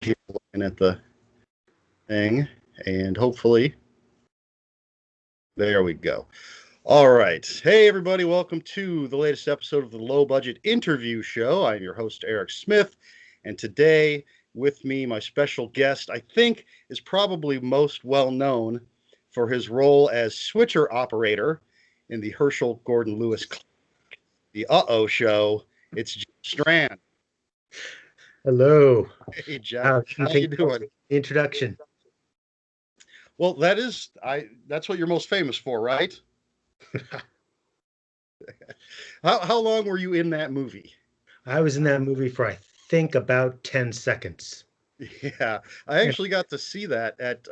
here looking at the thing, and hopefully, there we go. All right. Hey, everybody. Welcome to the latest episode of the Low Budget Interview Show. I'm your host, Eric Smith. And today, with me, my special guest, I think, is probably most well known for his role as switcher operator in the Herschel Gordon Lewis, the Uh-Oh Show. It's Jeff Strand. Hello. Hey, Jeff. How How you doing? Introduction. Well, that's what you're most famous for, right? How long were you in that movie? I was in that movie for, I think, about 10 seconds. Yeah, I actually got to see that at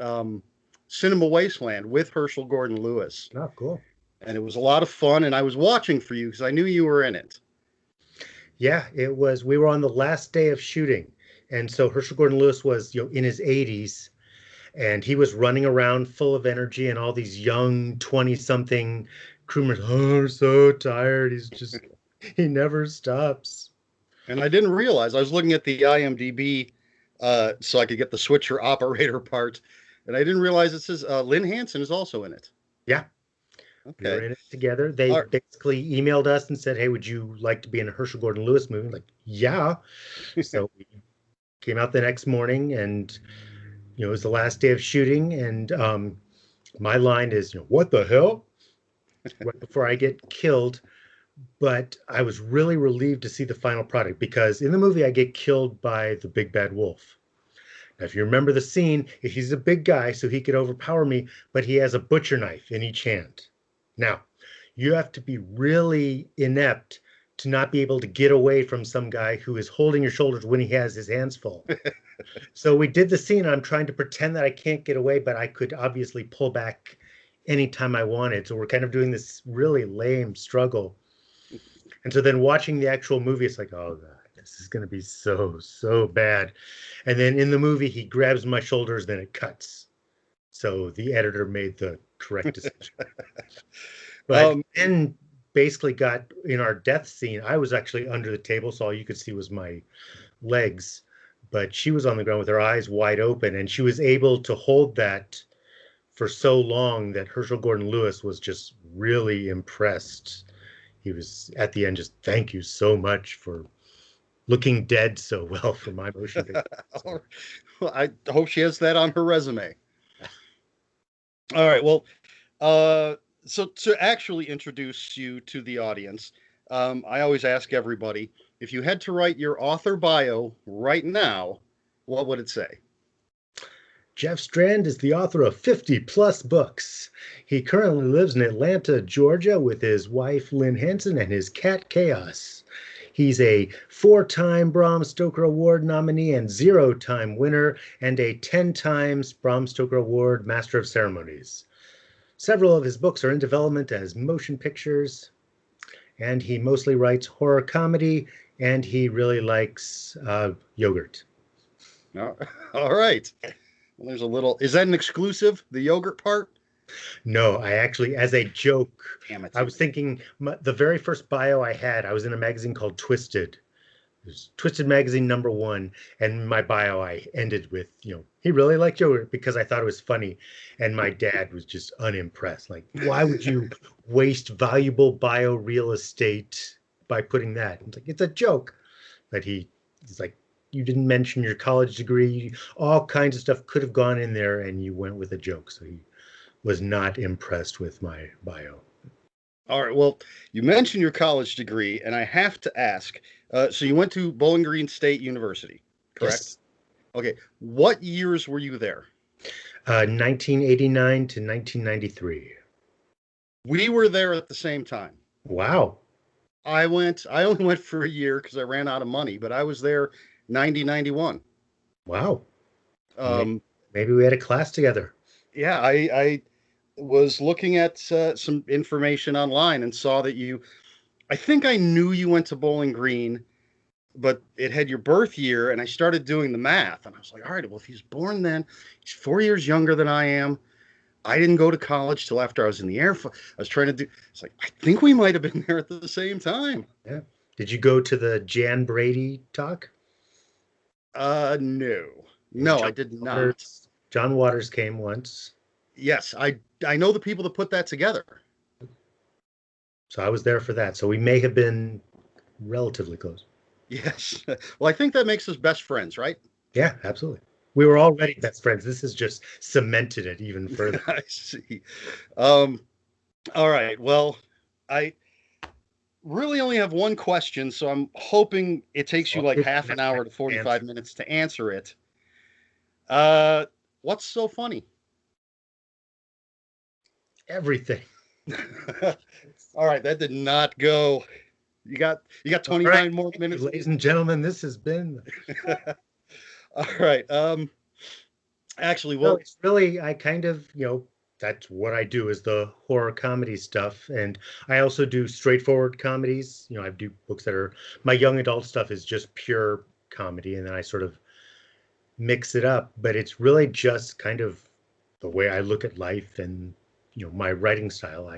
Cinema Wasteland with Herschel Gordon Lewis, Oh, cool. and it was a lot of fun. And I was watching for you because I knew you were in it. Yeah, it was. We were on the last day of shooting. And so Herschel Gordon Lewis was, in his 80s, and he was running around full of energy, and all these young 20-something crewmen, oh, so tired. He never stops. And I didn't realize I was looking at the IMDb so I could get the switcher operator part, and I didn't realize it says Lynn Hansen is also in it. Yeah. We were Okay. in it together. They basically emailed us and said, hey, would you like to be in a Herschel Gordon Lewis movie? Like, yeah. So we came out the next morning, and it was the last day of shooting. And my line is, what the hell? Right before I get killed. But I was really relieved to see the final product, because in the movie I get killed by the big bad wolf. Now, if you remember the scene, he's a big guy, so he could overpower me, but he has a butcher knife in each hand. Now, you have to be really inept to not be able to get away from some guy who is holding your shoulders when he has his hands full. So we did the scene. I'm trying to pretend that I can't get away, but I could obviously pull back anytime I wanted. So we're kind of doing this really lame struggle. And so then watching the actual movie, it's like, oh, God, this is going to be so bad. And then in the movie, he grabs my shoulders, then it cuts. So the editor made the correct decision. But then basically got in our death scene. I was actually under the table, so all you could see was my legs. But she was on the ground with her eyes wide open, and she was able to hold that for so long that Herschel Gordon Lewis was just really impressed. He was at the end just, thank you so much for looking dead so well for my motion picture. Well, I hope she has that on her resume. All right. Well, so to actually introduce you to the audience, I always ask everybody, if you had to write your author bio right now, what would it say? Jeff Strand is the author of 50-plus books. He currently lives in Atlanta, Georgia, with his wife, Lynn Hansen, and his cat, Chaos. He's a 4-time Bram Stoker Award nominee and 0-time winner, and a 10 times Bram Stoker Award Master of Ceremonies. Several of his books are in development as motion pictures, and he mostly writes horror comedy, and he really likes yogurt. All right. Well, there's a little, is that an exclusive, the yogurt part? No, I actually, as a joke, Damn it. I was thinking the very first bio I had, I was in a magazine called Twisted. It was Twisted Magazine #1, and my bio I ended with, he really liked yogurt, because I thought it was funny, and my dad was just unimpressed. Like, why would you waste valuable bio real estate by putting that? It's like, it's a joke. But he's like, you didn't mention your college degree. All kinds of stuff could have gone in there, and you went with a joke. So he was not impressed with my bio. All right. Well, you mentioned your college degree, and I have to ask. So you went to Bowling Green State University, correct? Yes. Okay. What years were you there? 1989 to 1993. We were there at the same time. Wow. I only went for a year because I ran out of money, but I was there 91. Wow. Maybe we had a class together. Yeah, I was looking at some information online and saw that I think I knew you went to Bowling Green, but it had your birth year, and I started doing the math, and I was like, all right, well, if he's born then, he's 4 years younger than I am. I didn't go to college till after I was in the Air Force. I was trying to it's like, I think we might have been there at the same time. Yeah. Did you go to the Jan Brady talk? No. No, I did not. John Waters came once. Yes, I know the people that put that together. So I was there for that. So we may have been relatively close. Yes. Well, I think that makes us best friends, right? Yeah, absolutely. We were already best friends. This has just cemented it even further. I see. Um, all right. Well, I really only have one question, so I'm hoping it takes you like half an hour to 45 minutes to answer it. What's so funny? Everything. All right, that did not go. You got 29 more minutes. Ladies and gentlemen, this has been all right. Actually, well, it's really I kind of, that's what I do is the horror comedy stuff. And I also do straightforward comedies. I do books that are my young adult stuff is just pure comedy, and then I sort of mix it up. But it's really just kind of the way I look at life and my writing style.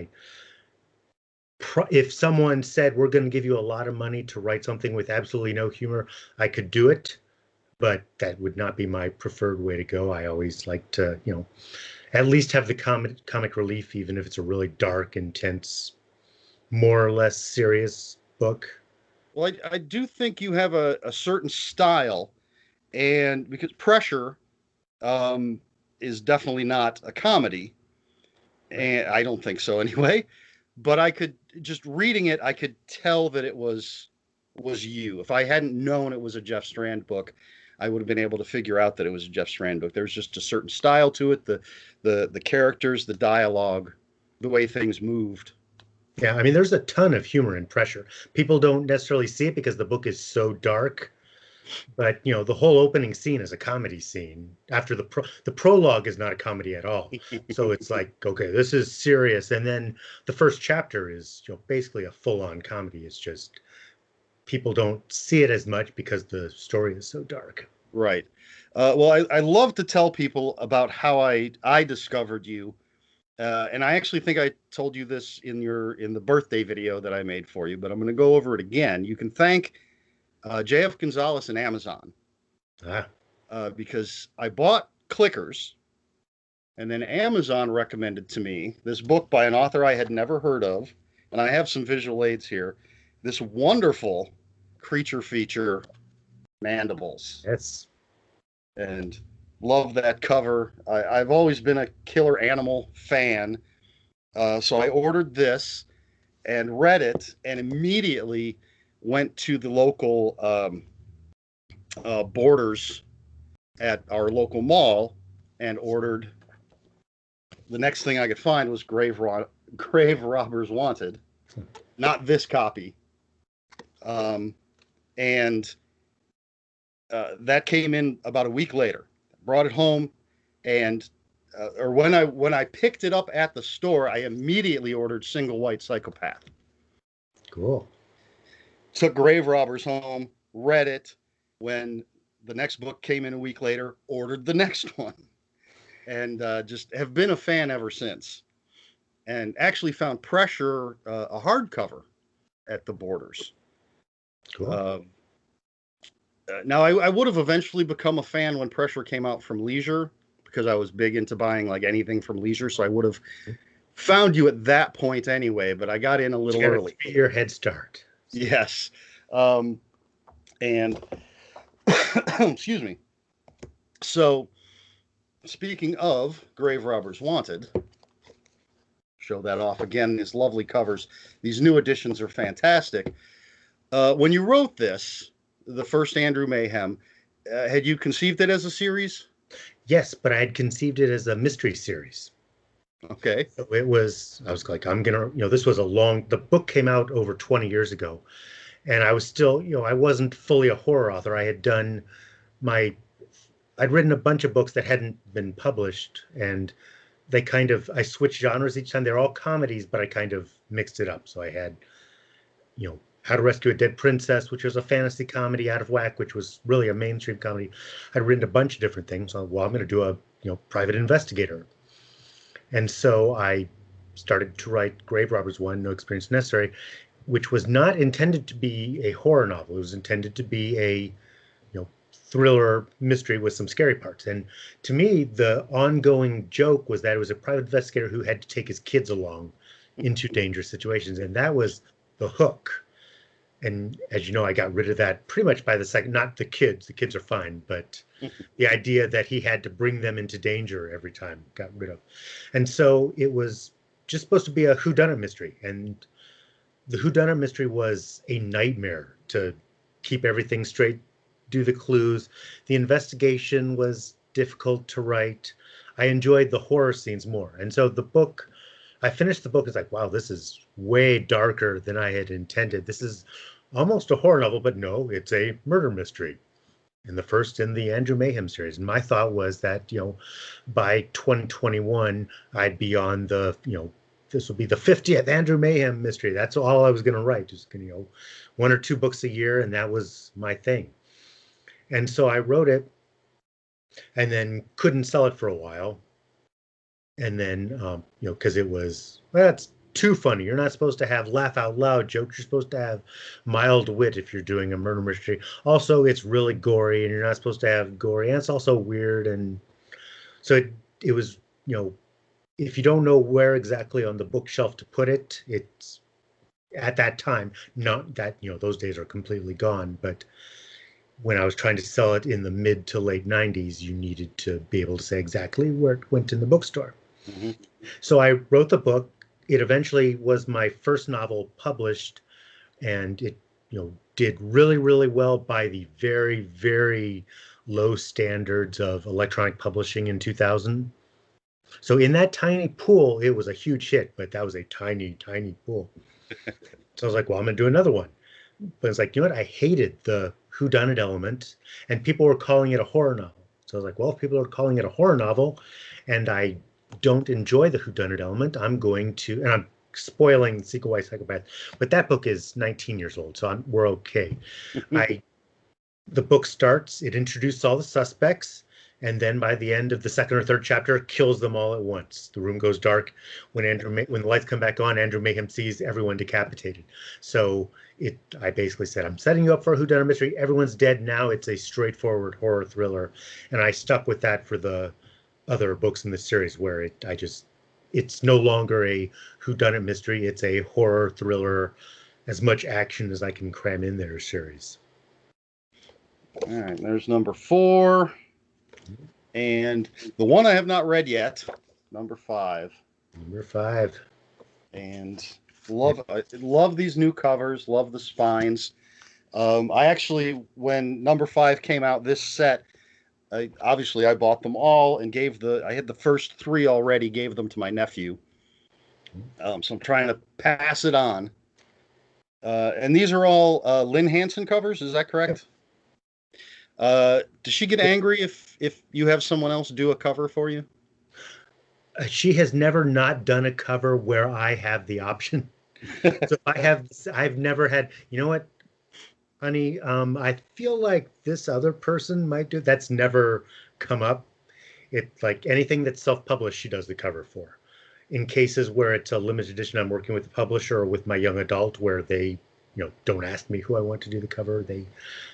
If someone said we're going to give you a lot of money to write something with absolutely no humor, I could do it, but that would not be my preferred way to go. I always like to, at least have the comic relief, even if it's a really dark, intense, more or less serious book. Well, I do think you have a certain style, and because Pressure is definitely not a comedy, and I don't think so anyway. But I could just reading it, I could tell that it was you. If I hadn't known it was a Jeff Strand book, I would have been able to figure out that it was a Jeff Strand book. There's just a certain style to it, the characters, the dialogue, the way things moved. Yeah, I mean, there's a ton of humor in Pressure. People don't necessarily see it because the book is so dark. But the whole opening scene is a comedy scene. After the prologue is not a comedy at all. So it's like, okay, this is serious, and then the first chapter is basically a full-on comedy. It's just people don't see it as much because the story is so dark. Right. Well, I love to tell people about how I discovered you, and I actually think I told you this in the birthday video that I made for you, but I'm going to go over it again. You can thank JF Gonzalez and Amazon because I bought Clickers, and then Amazon recommended to me this book by an author I had never heard of, and I have some visual aids here. This wonderful creature feature, Mandibles. Yes. And love that cover. I've always been a killer animal fan, so I ordered this and read it, and immediately went to the local Borders at our local mall and ordered. The next thing I could find was Grave Robbers Wanted, not this copy, and that came in about a week later. Brought it home, and or when I picked it up at the store, I immediately ordered Single White Psychopath. Cool. Took Grave Robbers home, read it. When the next book came in a week later, ordered the next one, and just have been a fan ever since. And actually found Pressure a hardcover at the Borders. Cool. Now, I would have eventually become a fan when Pressure came out from Leisure, because I was big into buying like anything from Leisure. So I would have found you at that point anyway, but I got in a little early. Your head start. Yes. And excuse me. So speaking of Grave Robbers Wanted, show that off again. These lovely covers. These new editions are fantastic. When you wrote this, the first Andrew Mayhem, had you conceived it as a series? Yes, but I had conceived it as a mystery series. Okay. So I was like, I'm going to, this was the book came out over 20 years ago. And I was still, I wasn't fully a horror author. I had I'd written a bunch of books that hadn't been published, and I switched genres each time. They're all comedies, but I kind of mixed it up. So I had, How to Rescue a Dead Princess, which was a fantasy comedy, Out of Whack, which was really a mainstream comedy. I'd written a bunch of different things. So, well, I'm going to do a, private investigator. And so I started to write Grave Robbers 1, No Experience Necessary, which was not intended to be a horror novel. It was intended to be a, thriller mystery with some scary parts. And to me, the ongoing joke was that it was a private investigator who had to take his kids along into dangerous situations, and that was the hook. And as you know, I got rid of that pretty much by the second. Not the kids; the kids are fine, but the idea that he had to bring them into danger every time got rid of. And so it was just supposed to be a whodunit mystery, and the whodunit mystery was a nightmare to keep everything straight, do the clues. The investigation was difficult to write. I enjoyed the horror scenes more. And so the book, I finished the book, it's like, wow, this is way darker than I had intended. This is almost a horror novel, but no, it's a murder mystery. And the first in the Andrew Mayhem series. And my thought was that, by 2021, I'd be on the, this will be the 50th Andrew Mayhem mystery. That's all I was going to write, just one or two books a year, and that was my thing. And so I wrote it, and then couldn't sell it for a while. And then, because it was, well, that's too funny. You're not supposed to have laugh out loud jokes. You're supposed to have mild wit if you're doing a murder mystery. Also, it's really gory, and you're not supposed to have gory, and it's also weird. And so it was, if you don't know where exactly on the bookshelf to put it, it's at that time, not that, those days are completely gone, but when I was trying to sell it in the mid to late 90s, you needed to be able to say exactly where it went in the bookstore. Mm-hmm. So I wrote the book. It eventually was my first novel published, and it, did really, really well by the very, very low standards of electronic publishing in 2000. So in that tiny pool, it was a huge hit, but that was a tiny, tiny pool. So I was like, well, I'm going to do another one. But it's like, I hated the whodunit element, and people were calling it a horror novel. So I was like, well, if people are calling it a horror novel, and I don't enjoy the whodunit element, I'm going to, and I'm spoiling Sequel White Psychopath, but that book is 19 years old, so we're okay. The book starts, it introduces all the suspects, and then by the end of the second or third chapter, kills them all at once. The room goes dark. When the lights come back on, Andrew Mayhem sees everyone decapitated. So I basically said, I'm setting you up for a whodunit mystery. Everyone's dead now. It's a straightforward horror thriller, and I stuck with that for the other books in the series, where it's no longer a whodunit mystery. It's a horror thriller, as much action as I can cram in there series. All right, there's number 4. And the one I have not read yet, number 5. Number 5. And I love these new covers, love the spines. I actually, when number 5 came out, this set, I bought them all and I had the first 3 already, gave them to my nephew. So I'm trying to pass it on. And these are all Lynn Hansen covers, is that correct? Does she get angry if you have someone else do a cover for you? She has never not done a cover where I have the option. So I've never had, you know what, honey, I feel like this other person might do. That's never come up. It's like anything that's self-published, she does the cover for. In cases where it's a limited edition, I'm working with the publisher or with my young adult, where they, don't ask me who I want to do the cover.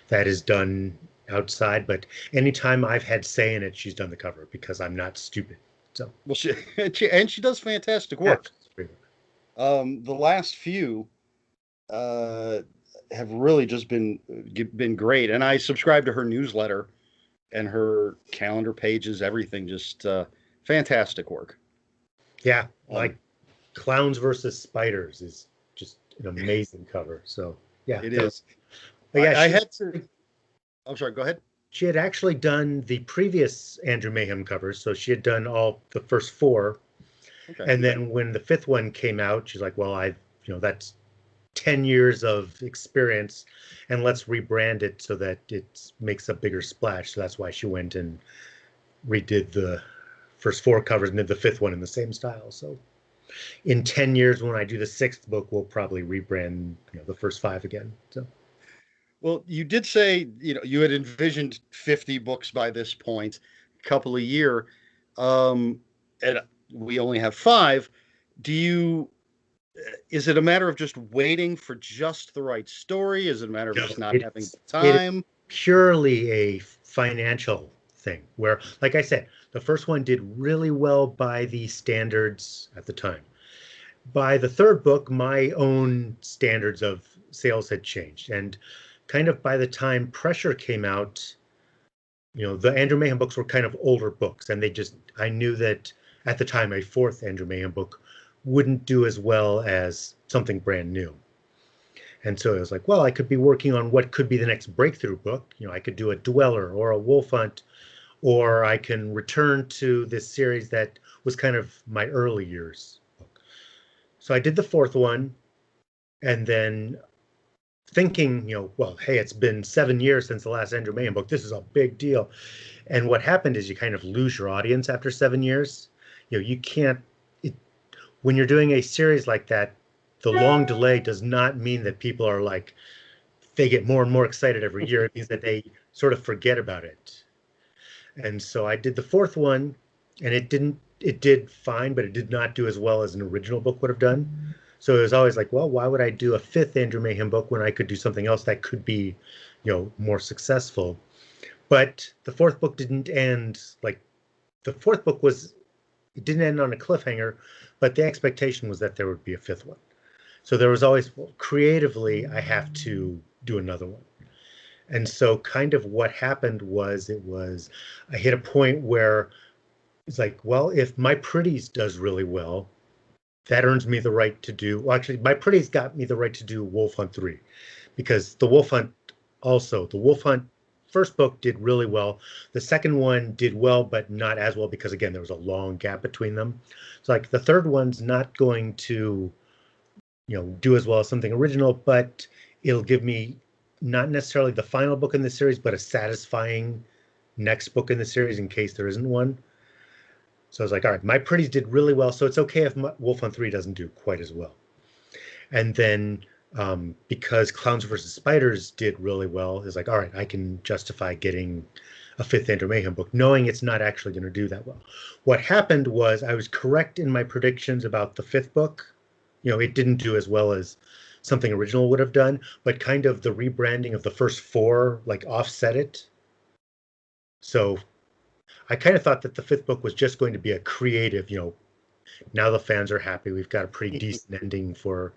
That is done outside. But anytime I've had say in it, she's done the cover, because I'm not stupid. So well, she does fantastic work. The last few have really just been great, and I subscribe to her newsletter and her calendar pages. Everything just fantastic work. Yeah, like Clowns versus Spiders is just an amazing cover. So yeah, it is. But yeah, I had to. I'm sorry. Go ahead. She had actually done the previous Andrew Mayhem covers, so she had done all the first 4. Okay. And then when the 5th one came out, she's like, well, that's 10 years of experience, and let's rebrand it so that it makes a bigger splash. So that's why she went and redid the first 4 covers and did the 5th one in the same style. So in 10 years, when I do the 6th book, we'll probably rebrand, the first 5 again. So. Well, you did say, you had envisioned 50 books by this point, a couple a year, and we only have 5. Is it a matter of just waiting for just the right story? Is it a matter of just not having time? Purely a financial thing where, like I said, the first one did really well by the standards at the time. By the third book, my own standards of sales had changed. And kind of by the time Pressure came out, the Andrew Mayhem books were kind of older books. And I knew that at the time, a fourth Andrew Mayhem book wouldn't do as well as something brand new. And so it was like, well, I could be working on what could be the next breakthrough book. I could do a Dweller or a Wolf Hunt, or I can return to this series that was kind of my early years book. So I did the fourth one, and then thinking, well, hey, it's been 7 years since the last Andrew Mayhem book. This is a big deal. And what happened is you kind of lose your audience after 7 years. You can't, when you're doing a series like that, the long delay does not mean that people are like, they get more and more excited every year. It means that they sort of forget about it. And so I did the fourth one, and it did fine, but it did not do as well as an original book would have done. So it was always like, well, why would I do a fifth Andrew Mayhem book when I could do something else that could be, more successful? But the fourth book didn't end like the fourth book was, it didn't end on a cliffhanger, but the expectation was that there would be a fifth one. So there was always, well, creatively, I have to do another one. And so kind of what happened was I hit a point where it's like, well, if My Pretties does really well, that earns me the right to do, well, actually, My Pretties got me the right to do Wolf Hunt 3, because the Wolf Hunt first book did really well. The second one did well, but not as well, because again, there was a long gap between them. So like the third one's not going to, do as well as something original, but it'll give me not necessarily the final book in the series, but a satisfying next book in the series in case there isn't one. So I was like, all right, My Pretties did really well, so it's okay if Wolf Hunt 3 doesn't do quite as well. And then because Clowns vs. Spiders did really well, it's like, all right, I can justify getting a fifth Andrew Mayhem book, knowing it's not actually going to do that well. What happened was I was correct in my predictions about the fifth book. It didn't do as well as something original would have done, but kind of the rebranding of the first four like offset it. So I kind of thought that the fifth book was just going to be a creative, now the fans are happy, we've got a pretty decent ending for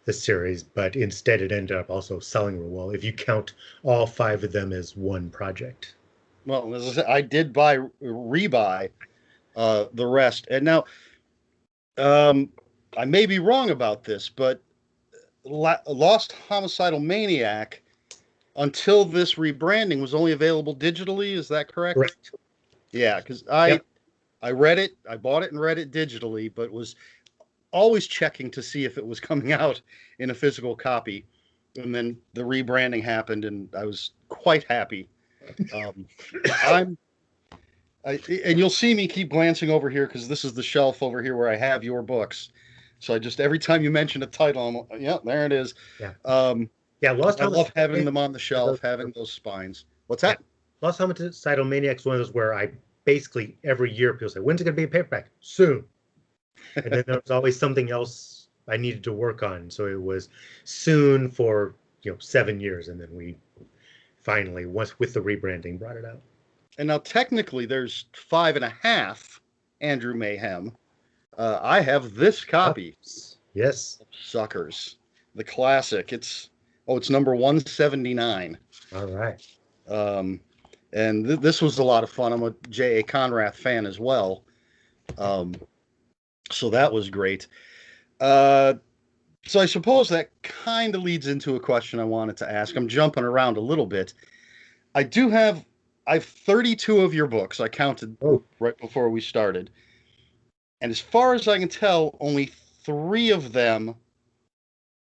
the series, but instead it ended up also selling real well if you count all 5 of them as one project. Well, as I said, I did rebuy the rest, and now I may be wrong about this, but Lost Homicidal Maniac, until this rebranding, was only available digitally. Is that correct? Correct. Yeah, because I read it, I bought it and read it digitally, but was always checking to see if it was coming out in a physical copy. And then the rebranding happened, and I was quite happy. And you'll see me keep glancing over here because this is the shelf over here where I have your books. So I just, every time you mention a title, there it is. Yeah. I love having them on the shelf, having those spines. What's that? Yeah. Lost Homicidal Maniac is one of those where I basically every year people say, when's it going to be a paperback? Soon. And then there was always something else I needed to work on. So it was soon for 7 years. And then we finally, once with the rebranding, brought it out. And now technically there's 5.5 Andrew Mayhem. I have this copy. Yes. Suckers. The classic. It's number 179. All right. And this was a lot of fun. I'm a J.A. Conrath fan as well. So that was great. So I suppose that kind of leads into a question I wanted to ask. I'm jumping around a little bit. I have 32 of your books. I counted right before we started. And as far as I can tell, only 3 of them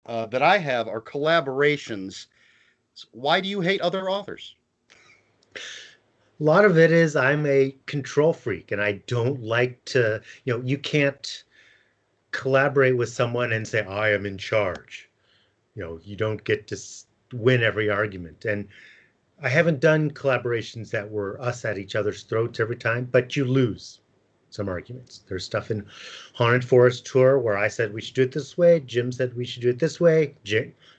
that I have are collaborations. So why do you hate other authors? A lot of it is I'm a control freak, and I don't like to, you can't collaborate with someone and say, I am in charge. You don't get to win every argument. And I haven't done collaborations that were us at each other's throats every time, but you lose some arguments. There's stuff in Haunted Forest Tour where I said we should do it this way. Jim said we should do it this way.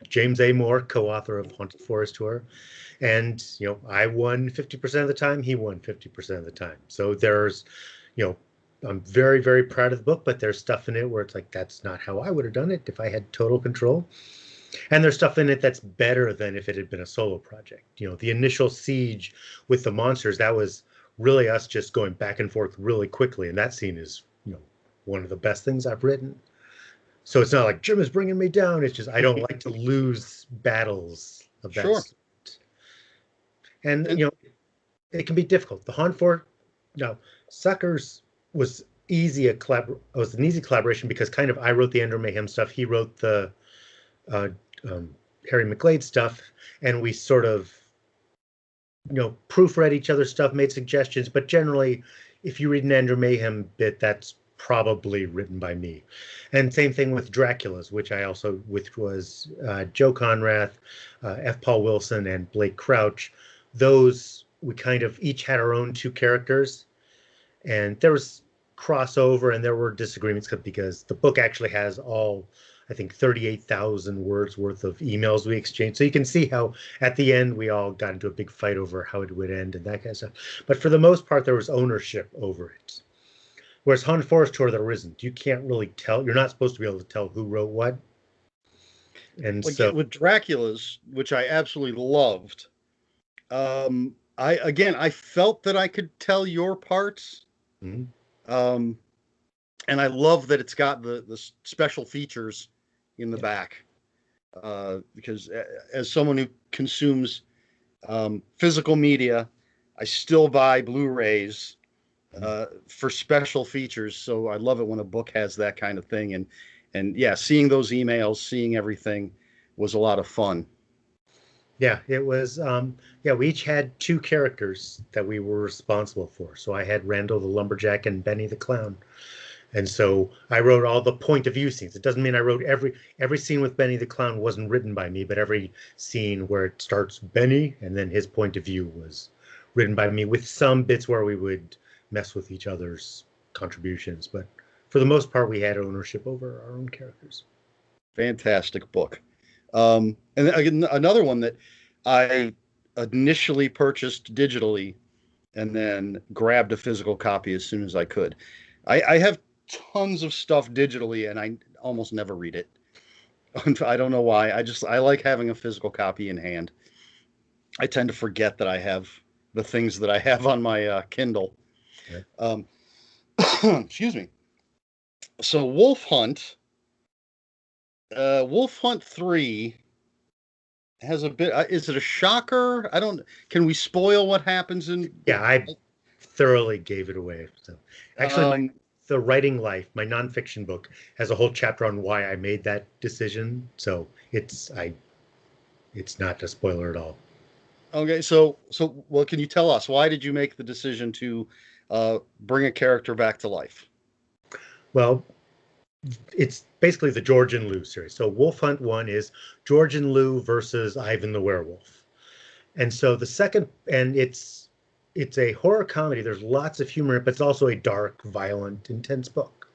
James A. Moore, co-author of Haunted Forest Tour. And, I won 50% of the time, he won 50% of the time. So there's, you know, I'm very, very proud of the book, but there's stuff in it where it's like, that's not how I would have done it if I had total control. And there's stuff in it that's better than if it had been a solo project. The initial siege with the monsters, that was really us just going back and forth really quickly. And that scene is, one of the best things I've written. So it's not like Jim is bringing me down. It's just I don't like to lose battles of that Sure. sort. And, And it can be difficult. The Han for, Suckers was was an easy collaboration because kind of I wrote the Ender Mayhem stuff. He wrote the uh, um, Harry McGlade stuff, and we sort of, proofread each other's stuff, made suggestions. But generally, if you read an Ender Mayhem bit, that's probably written by me. And same thing with Dracula's, which was Joe Conrath, F. Paul Wilson, and Blake Crouch. Those we kind of each had our own two characters, and there was crossover and there were disagreements because the book actually has all, I think, 38,000 words worth of emails we exchanged. So you can see how at the end we all got into a big fight over how it would end and that kind of stuff. But for the most part, there was ownership over it. Whereas Haunted Forest Tour, there isn't. You can't really tell. You're not supposed to be able to tell who wrote what. And like so, with Dracula's, which I absolutely loved, I felt that I could tell your parts. mhm. Um, and I love that it's got the special features in the Yeah. back. Because as someone who consumes physical media, I still buy Blu-rays for special features. So I love it when a book has that kind of thing. And yeah, seeing those emails, seeing everything was a lot of fun. Yeah, it was. We each had two characters that we were responsible for. So I had Randall the lumberjack and Benny the clown, and so I wrote all the point of view scenes. It doesn't mean I wrote every scene with Benny the clown wasn't written by me, but every scene where it starts Benny and then his point of view was written by me, with some bits where we would mess with each other's contributions. But for the most part, we had ownership over our own characters. Fantastic book. And again, another one that I initially purchased digitally and then grabbed a physical copy as soon as I could. I have tons of stuff digitally and I almost never read it. I don't know why. I like having a physical copy in hand. I tend to forget that I have the things that I have on my Kindle. Yeah. Excuse me. So Wolf Hunt 3 has a bit. Is it a shocker? I don't. Can we spoil what happens in? Yeah, I thoroughly gave it away. So actually, Um, The Writing Life, my nonfiction book, has a whole chapter on why I made that decision. So it's not a spoiler at all. okay, so well, can you tell us why did you make the decision to bring a character back to life? Well, it's basically the George and Lou series. So Wolf Hunt 1 is George and Lou versus Ivan the Werewolf. And so the second, and it's a horror comedy. There's lots of humor, but it's also a dark, violent, intense book.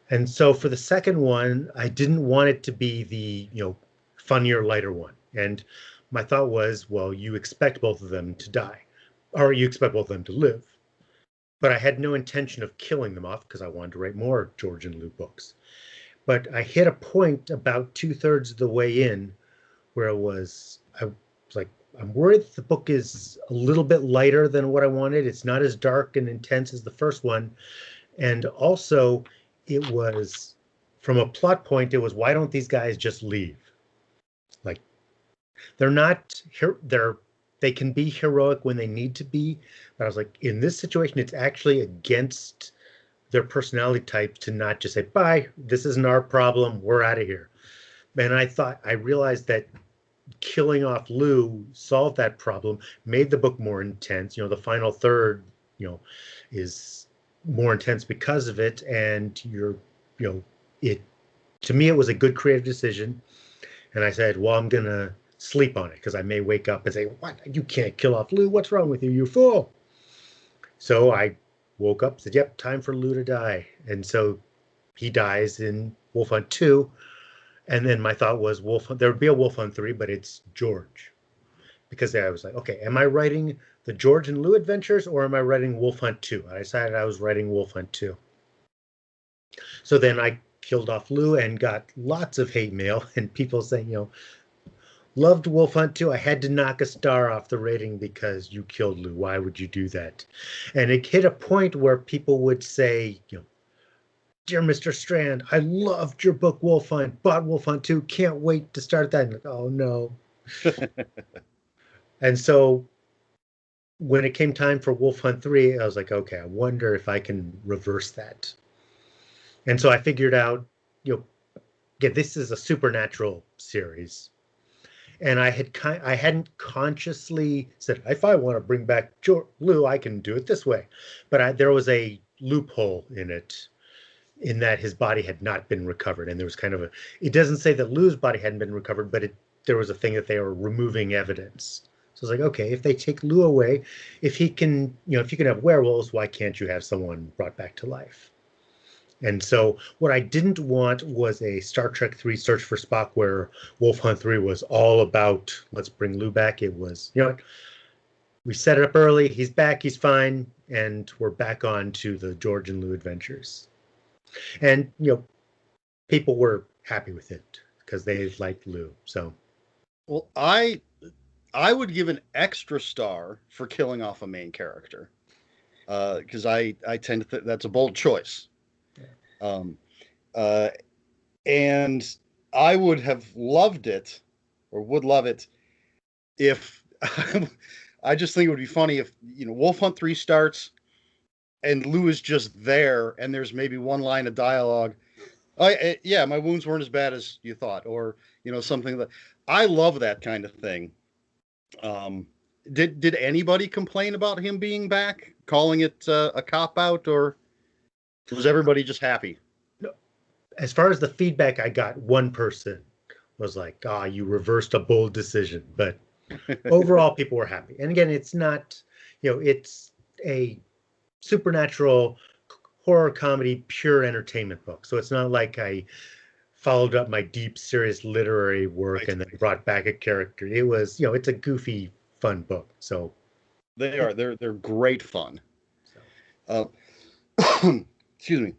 And so for the second one, I didn't want it to be the, funnier, lighter one. And my thought was, well, you expect both of them to die, or you expect both of them to live. But I had no intention of killing them off because I wanted to write more George and Lou books. But I hit a point about 2/3 of the way in where I was like, I'm worried the book is a little bit lighter than what I wanted. It's not as dark and intense as the first one. And also, it was, from a plot point, it was, why don't these guys just leave? Like, they're not here. They can be heroic when they need to be. But I was like, in this situation, it's actually against their personality type to not just say, bye, this isn't our problem. We're out of here. And I realized that killing off Lou solved that problem, made the book more intense. The final third, is more intense because of it. And it, to me, it was a good creative decision. And I said, well, I'm going to sleep on it because I may wake up and say, what? You can't kill off Lou. What's wrong with you? You fool. So I woke up, said, yep, time for Lou to die. And so he dies in Wolf Hunt 2. And then my thought was there would be a Wolf Hunt 3, but it's George. because I was like, okay, am I writing the George and Lou adventures or am I writing Wolf Hunt 2? I decided I was writing Wolf Hunt 2. So then I killed off Lou and got lots of hate mail and people saying, loved Wolf Hunt 2. I had to knock a star off the rating because you killed Lou. Why would you do that? And it hit a point where people would say, Dear Mr. Strand, I loved your book Wolf Hunt, bought Wolf Hunt 2, can't wait to start that. And like, oh no. And so when it came time for Wolf Hunt 3, I was like, okay, I wonder if I can reverse that. And so I figured out, this is a supernatural series. And I hadn't consciously said, if I want to bring back Lou, I can do it this way. But there was a loophole in it, in that his body had not been recovered. And there was kind of it doesn't say that Lou's body hadn't been recovered, but there was a thing that they were removing evidence. So it's like, okay, if they take Lou away, if you can have werewolves, why can't you have someone brought back to life? And so what I didn't want was a Star Trek 3 Search for Spock where Wolf Hunt 3 was all about, let's bring Lou back. It was, we set it up early, he's back, he's fine, and we're back on to the George and Lou adventures. And, people were happy with it because they liked Lou. So, well, I would give an extra star for killing off a main character, because I tend to think that's a bold choice. And I would have loved it, or would love it, if I just think it would be funny if Wolf Hunt 3 starts and Lou is just there, and there's maybe one line of dialogue. Yeah, my wounds weren't as bad as you thought, or something that I love that kind of thing. Did anybody complain about him being back, calling it a cop out, or was everybody just happy? As far as the feedback I got, one person was like, you reversed a bold decision. But overall, people were happy. And again, it's not, it's a supernatural horror comedy, pure entertainment book. So it's not like I followed up my deep, serious literary work Right. and then brought back a character. It was, it's a goofy, fun book. So they're great fun. So. Excuse me.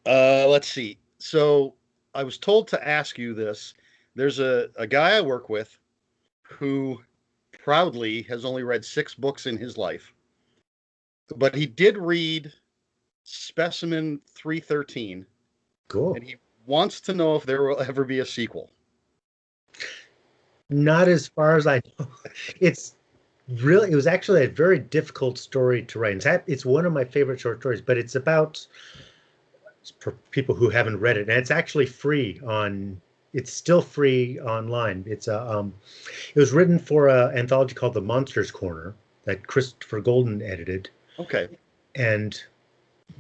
Let's see. So I was told to ask you this. There's a guy I work with who proudly has only read 6 books in his life, but he did read Specimen 313. Cool. And he wants to know if there will ever be a sequel. Not as far as I know. It was actually a very difficult story to write. It's one of my favorite short stories, but it's about, for people who haven't read it, and it's actually it's still free online. It was written for an anthology called The Monsters Corner that Christopher Golden edited. Okay. And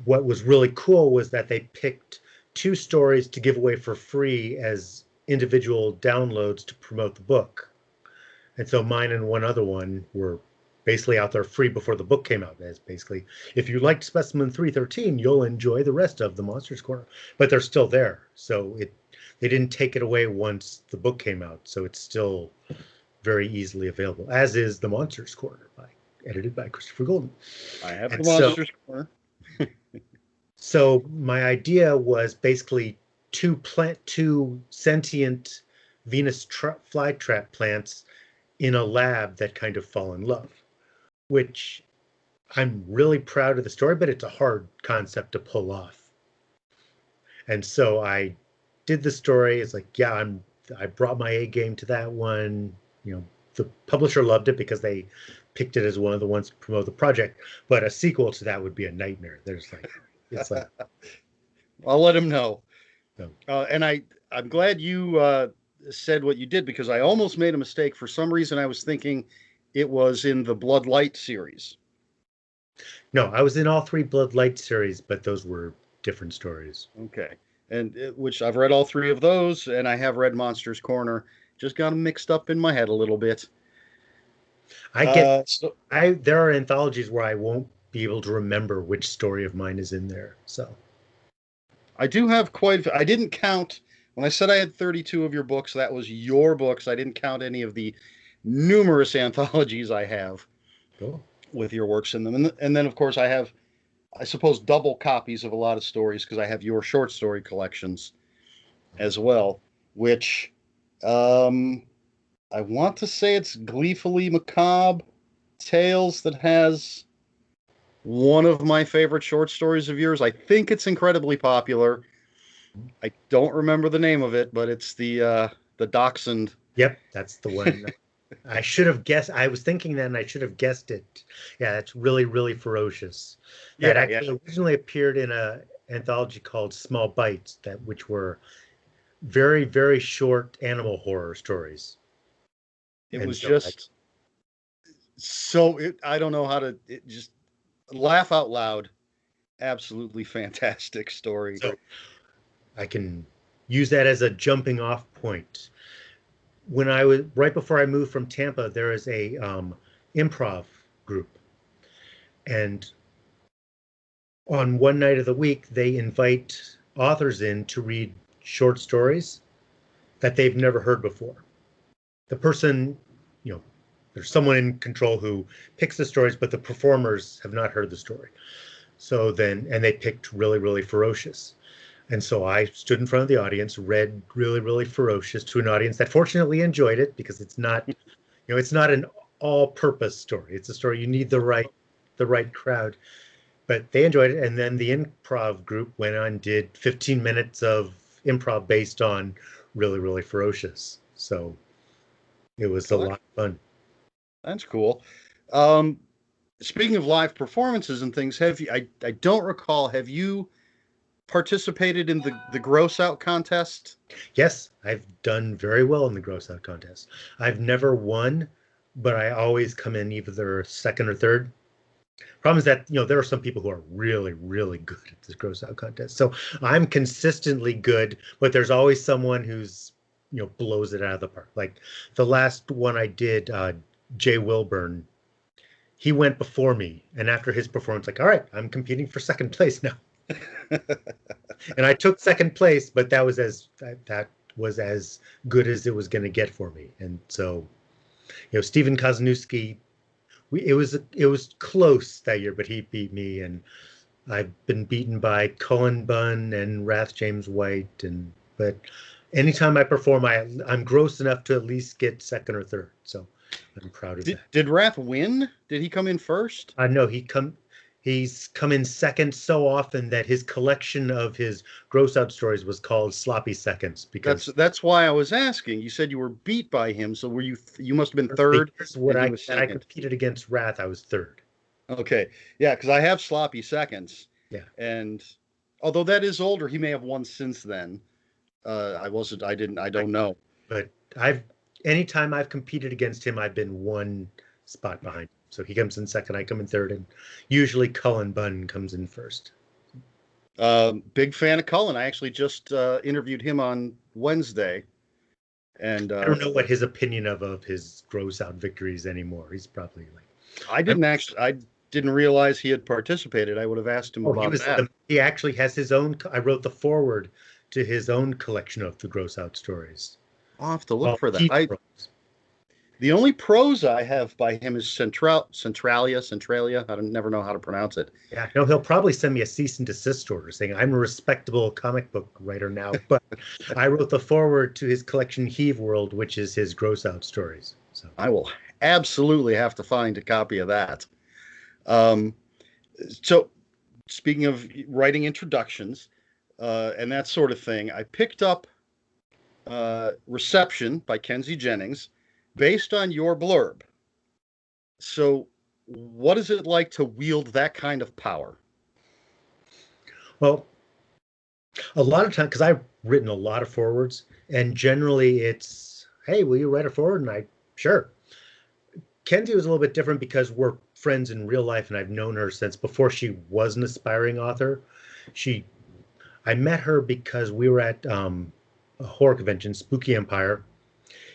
what was really cool was that they picked 2 stories to give away for free as individual downloads to promote the book. And so mine and one other one were basically out there free before the book came out. As basically, if you liked Specimen 313, you'll enjoy the rest of The Monsters Corner. But they're still there. So they didn't take it away once the book came out. So it's still very easily available, as is The Monsters Corner, edited by Christopher Golden. I have The Monsters Corner. So my idea was basically 2 sentient Venus flytrap plants in a lab that kind of fall in love, which I'm really proud of the story, but it's a hard concept to pull off. And so I did the story. It's like, I brought my A game to that one. The publisher loved it because they picked it as one of the ones to promote the project, but a sequel to that would be a nightmare. It's like, I'll let him know. So. And I'm glad you said what you did, because I almost made a mistake. For some reason, I was thinking it was in the Blood Light series. No, I was in all 3 Blood Light series, but those were different stories. Okay. And which I've read all 3 of those, and I have read Monsters Corner. Just got them mixed up in my head a little bit. There are anthologies where I won't be able to remember which story of mine is in there. So I do have I didn't count when I said I had 32 of your books. That was your books. I didn't count any of the numerous anthologies I have Cool. with your works in them. And then, of course, I have, I suppose, double copies of a lot of stories because I have your short story collections as well, which um, I want to say it's Gleefully Macabre Tales that has one of my favorite short stories of yours. I think it's incredibly popular. I don't remember the name of it, but it's the Dachshund. Yep, that's the one. I should have guessed. I was thinking that, and I should have guessed it. Yeah, it's really, really ferocious. That Yeah, yeah. actually originally appeared in a anthology called Small Bites, that which were very, very short animal horror stories. It And was so just so I don't know how to just laugh out loud. Absolutely fantastic story. so I can use that as a jumping off point. When I was right before I moved from Tampa, there is a improv group, and on one night of the week, they invite authors in to read short stories that they've never heard before. The person, you know, there's someone in control who picks the stories, but the performers have not heard the story. So then, and they picked really, really ferocious. And so I stood in front of the audience, read really, really ferocious to an audience that fortunately enjoyed it because it's not, it's not an all-purpose story. It's a story you need the right crowd. But they enjoyed it. And then the improv group went on, did 15 minutes of improv based on really, really ferocious. So it was a Well, lot of fun. that's cool. Um, Speaking of live performances and things, have you? I don't recall. Have you participated in the gross out contest? Yes, I've done very well in the gross out contest. I've never won, but I always come in either second or third. Problem is that, there are some people who are really, really good at this gross out contest. So I'm consistently good, but there's always someone who's, blows it out of the park. Like the last one I did, Jay Wilburn, he went before me. And after his performance, like, all right, I'm competing for second place now. And I took second place, but that was as good as it was going to get for me. And so, Stephen Kosniewski, it was close that year, but he beat me, and I've been beaten by Cullen Bunn and Rath James White, but anytime I perform, I'm gross enough to at least get second or third. So I'm proud of that. Did Rath win? Did he come in first? I know he's come in second so often that his collection of his gross out stories was called Sloppy Seconds because That's why I was asking. You said you were beat by him, so were you? You must have been third, what and he I was when I second. competed against Wrath, I was third. Okay, yeah, because I have sloppy seconds, Yeah. and although that is older, he may have won since then. I wasn't. I didn't. I don't know. But I've anytime I've competed against him, I've been one spot behind. So he comes in second, I come in third, and usually Cullen Bunn comes in first. Big fan of Cullen. I actually just interviewed him on Wednesday, and I don't know what his opinion of his gross out victories anymore. He's probably like, I I'm, didn't actually. I didn't realize he had participated. I would have asked him oh, he about was that. he actually has his own. I wrote the forward to his own collection of the gross out stories. I'll have to look Well, for that. he wrote. The only prose I have by him is Centralia. I don't never know how to pronounce it. Yeah, no, he'll probably send me a cease and desist order saying I'm a respectable comic book writer now. But I wrote the forward to his collection Heave World, which is his gross out stories. So I will absolutely have to find a copy of that. Um, so, speaking of writing introductions and that sort of thing, I picked up Reception by Kenzie Jennings based on your blurb. So, what is it like to wield that kind of power? well, a lot of time because I've written a lot of forwards, and generally it's, hey, will you write a forward? And I sure. Kenzie was a little bit different because we're friends in real life, and I've known her since before she was an aspiring author. She I met her because we were at a horror convention, Spooky Empire,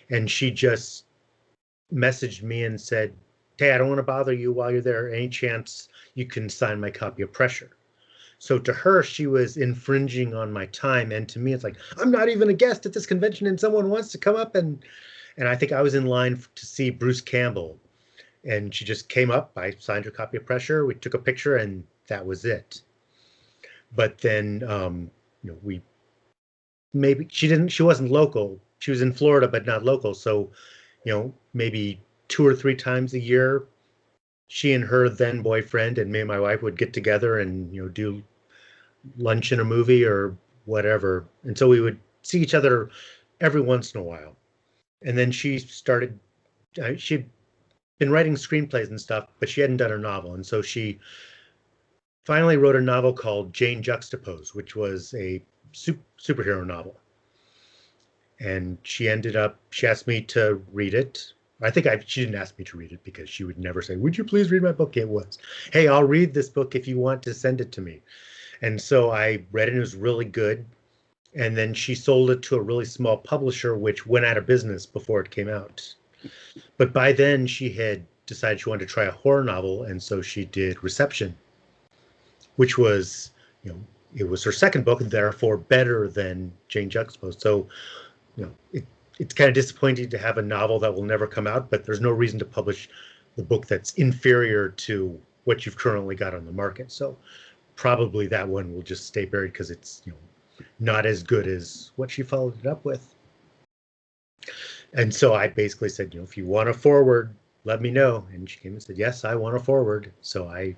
and she just messaged me and said, "Hey, I don't want to bother you while you're there. Any chance you can sign my copy of Pressure?" So to her, she was infringing on my time, and to me, it's like I'm not even a guest at this convention, and someone wants to come up And I think I was in line to see Bruce Campbell, and she just came up. I signed her copy of Pressure. We took a picture, and that was it. But then, we maybe she wasn't local. She was in Florida, but not local. So, maybe 2 or 3 times a year, she and her then boyfriend and me and my wife would get together and do lunch and a movie or whatever. And so we would see each other every once in a while. And then she started. She'd been writing screenplays and stuff, but she hadn't done her novel. And so she finally wrote a novel called Jane Juxtaposed, which was a superhero novel. And she asked me to read it. She didn't ask me to read it because she would never say, "Would you please read my book?" It was, "Hey, I'll read this book if you want to send it to me." And so I read it, and it was really good. And then she sold it to a really small publisher, which went out of business before it came out. But by then she had decided she wanted to try a horror novel. And so she did Reception, which was, it was her second book, and therefore better than Jane Juxtaposed. So, it's kind of disappointing to have a novel that will never come out, but there's no reason to publish the book that's inferior to what you've currently got on the market. So probably that one will just stay buried because it's not as good as what she followed it up with. And so I basically said, if you want a forward, let me know. And she came and said, yes, I want a forward. So I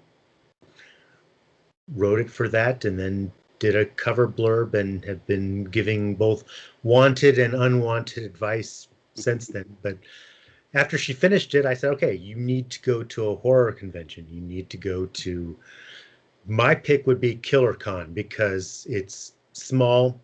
wrote it for that, and then did a cover blurb, and have been giving both wanted and unwanted advice since then. But after she finished it, I said, okay, you need to go to a horror convention. You need to go to, my pick would be Killer Con, because it's small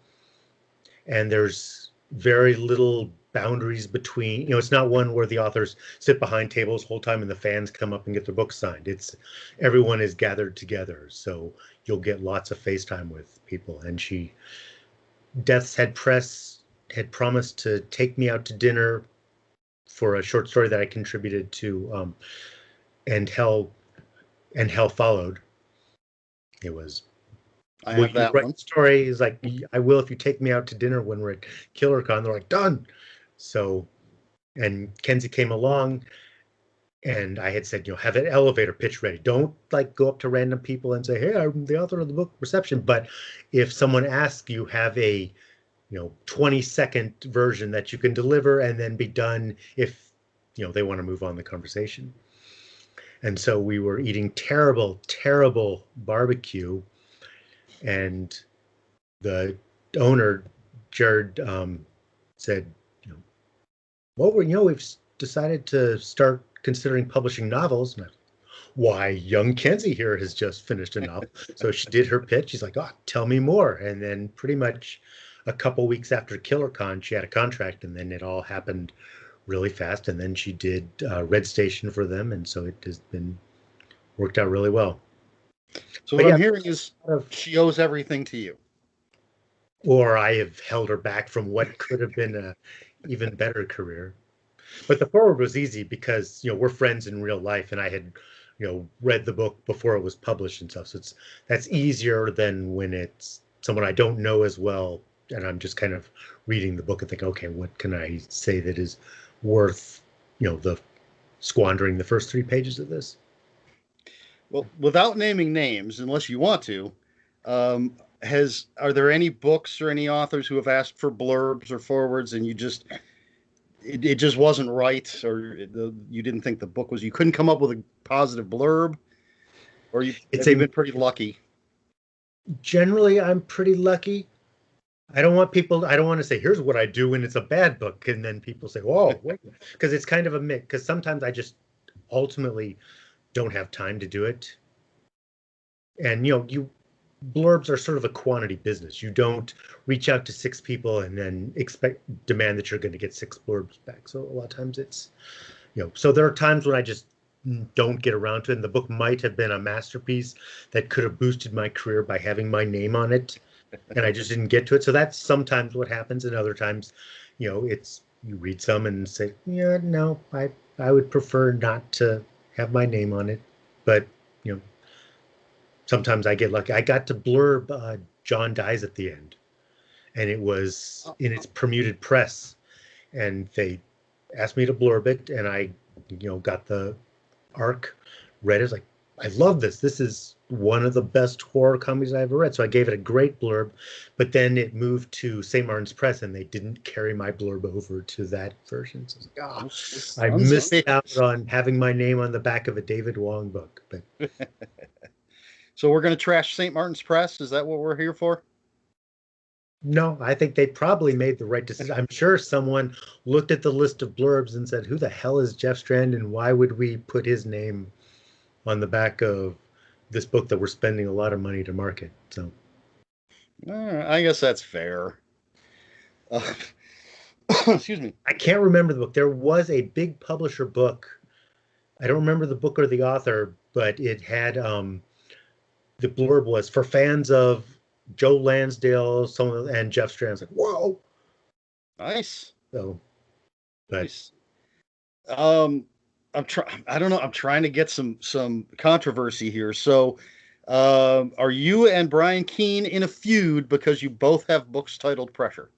and there's very little boundaries between, it's not one where the authors sit behind tables the whole time and the fans come up and get their books signed. It's everyone is gathered together. So you'll get lots of FaceTime with people. And Death's Head Press had promised to take me out to dinner for a short story that I contributed to, and Hell Followed. It was, I have that one. Story is like, I will if you take me out to dinner when we're at KillerCon. They're like, done. So, and Kenzie came along, and I had said, have an elevator pitch ready. Don't go up to random people and say, hey, I'm the author of the book Reception. But if someone asks, you have a 20-second version that you can deliver and then be done if they want to move on the conversation. And so we were eating terrible, terrible barbecue, and the owner, Jared, said, we've decided to start considering publishing novels. And why, young Kenzie here has just finished a novel. So she did her pitch. She's like, oh, tell me more. And then pretty much a couple weeks after KillerCon, she had a contract, and then it all happened really fast. And then she did Red Station for them. And so it has been worked out really well. So what I'm hearing is she owes everything to you. Or I have held her back from what could have been a even better career. But the forward was easy because, we're friends in real life, and I had, read the book before it was published and stuff. So that's easier than when it's someone I don't know as well, and I'm just kind of reading the book and think, okay, what can I say that is worth, the squandering the first 3 pages of this? Well, without naming names, unless you want to, are there any books or any authors who have asked for blurbs or forwards, and it just wasn't right, or you didn't think the book was, you couldn't come up with a positive blurb, or you've been pretty lucky? Generally, I'm pretty lucky. I don't want to say, here's what I do when it's a bad book, and then people say, whoa, wait, because it's kind of a mix, because sometimes I just ultimately don't have time to do it. And, blurbs are sort of a quantity business. You don't reach out to 6 people and then demand that you're going to get 6 blurbs back. So a lot of times it's, so there are times when I just don't get around to it. And the book might have been a masterpiece that could have boosted my career by having my name on it, and I just didn't get to it. So that's sometimes what happens. And other times, it's, you read some and say, yeah, no, I would prefer not to have my name on it. But, sometimes I get lucky. I got to blurb John Dies at the End, and it was in its permuted press, and they asked me to blurb it, and I, got the arc, read it. I was like, I love this. This is one of the best horror comedies I ever read. So I gave it a great blurb, but then it moved to St. Martin's Press, and they didn't carry my blurb over to that version. So I was like, I missed out on having my name on the back of a David Wong book. But so we're going to trash St. Martin's Press. Is that what we're here for? No, I think they probably made the right decision. I'm sure someone looked at the list of blurbs and said, who the hell is Jeff Strand, and why would we put his name on the back of this book that we're spending a lot of money to market? So I guess that's fair. Excuse me. I can't remember the book. There was a big publisher book. I don't remember the book or the author, but it had the blurb was for fans of Joe Lansdale, someone, and Jeff Strand's like, whoa. Nice. So, but nice. I'm trying. I don't know. I'm trying to get some controversy here. So, are you and Brian Keene in a feud because you both have books titled Pressure?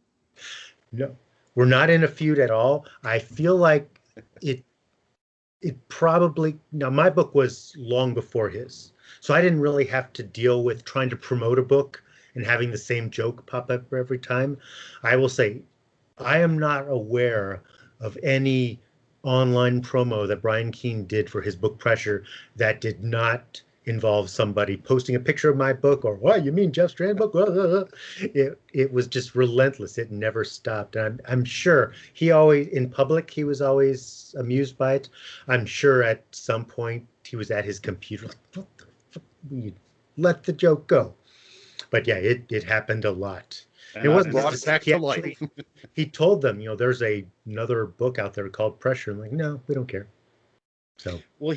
No, we're not in a feud at all. I feel like it probably, now my book was long before his, so I didn't really have to deal with trying to promote a book and having the same joke pop up every time. I will say, I am not aware of any online promo that Brian Keene did for his book Pressure that did not involve somebody posting a picture of my book or, what, you mean Jeff Strand book? It was just relentless. It never stopped. And I'm sure he always, in public, he was always amused by it. I'm sure at some point he was at his computer like, what the fuck? Let the joke go. But yeah, it happened a lot. And it wasn't brought it back to life. He told them, there's another book out there called Pressure. I'm like, no, we don't care. So, well,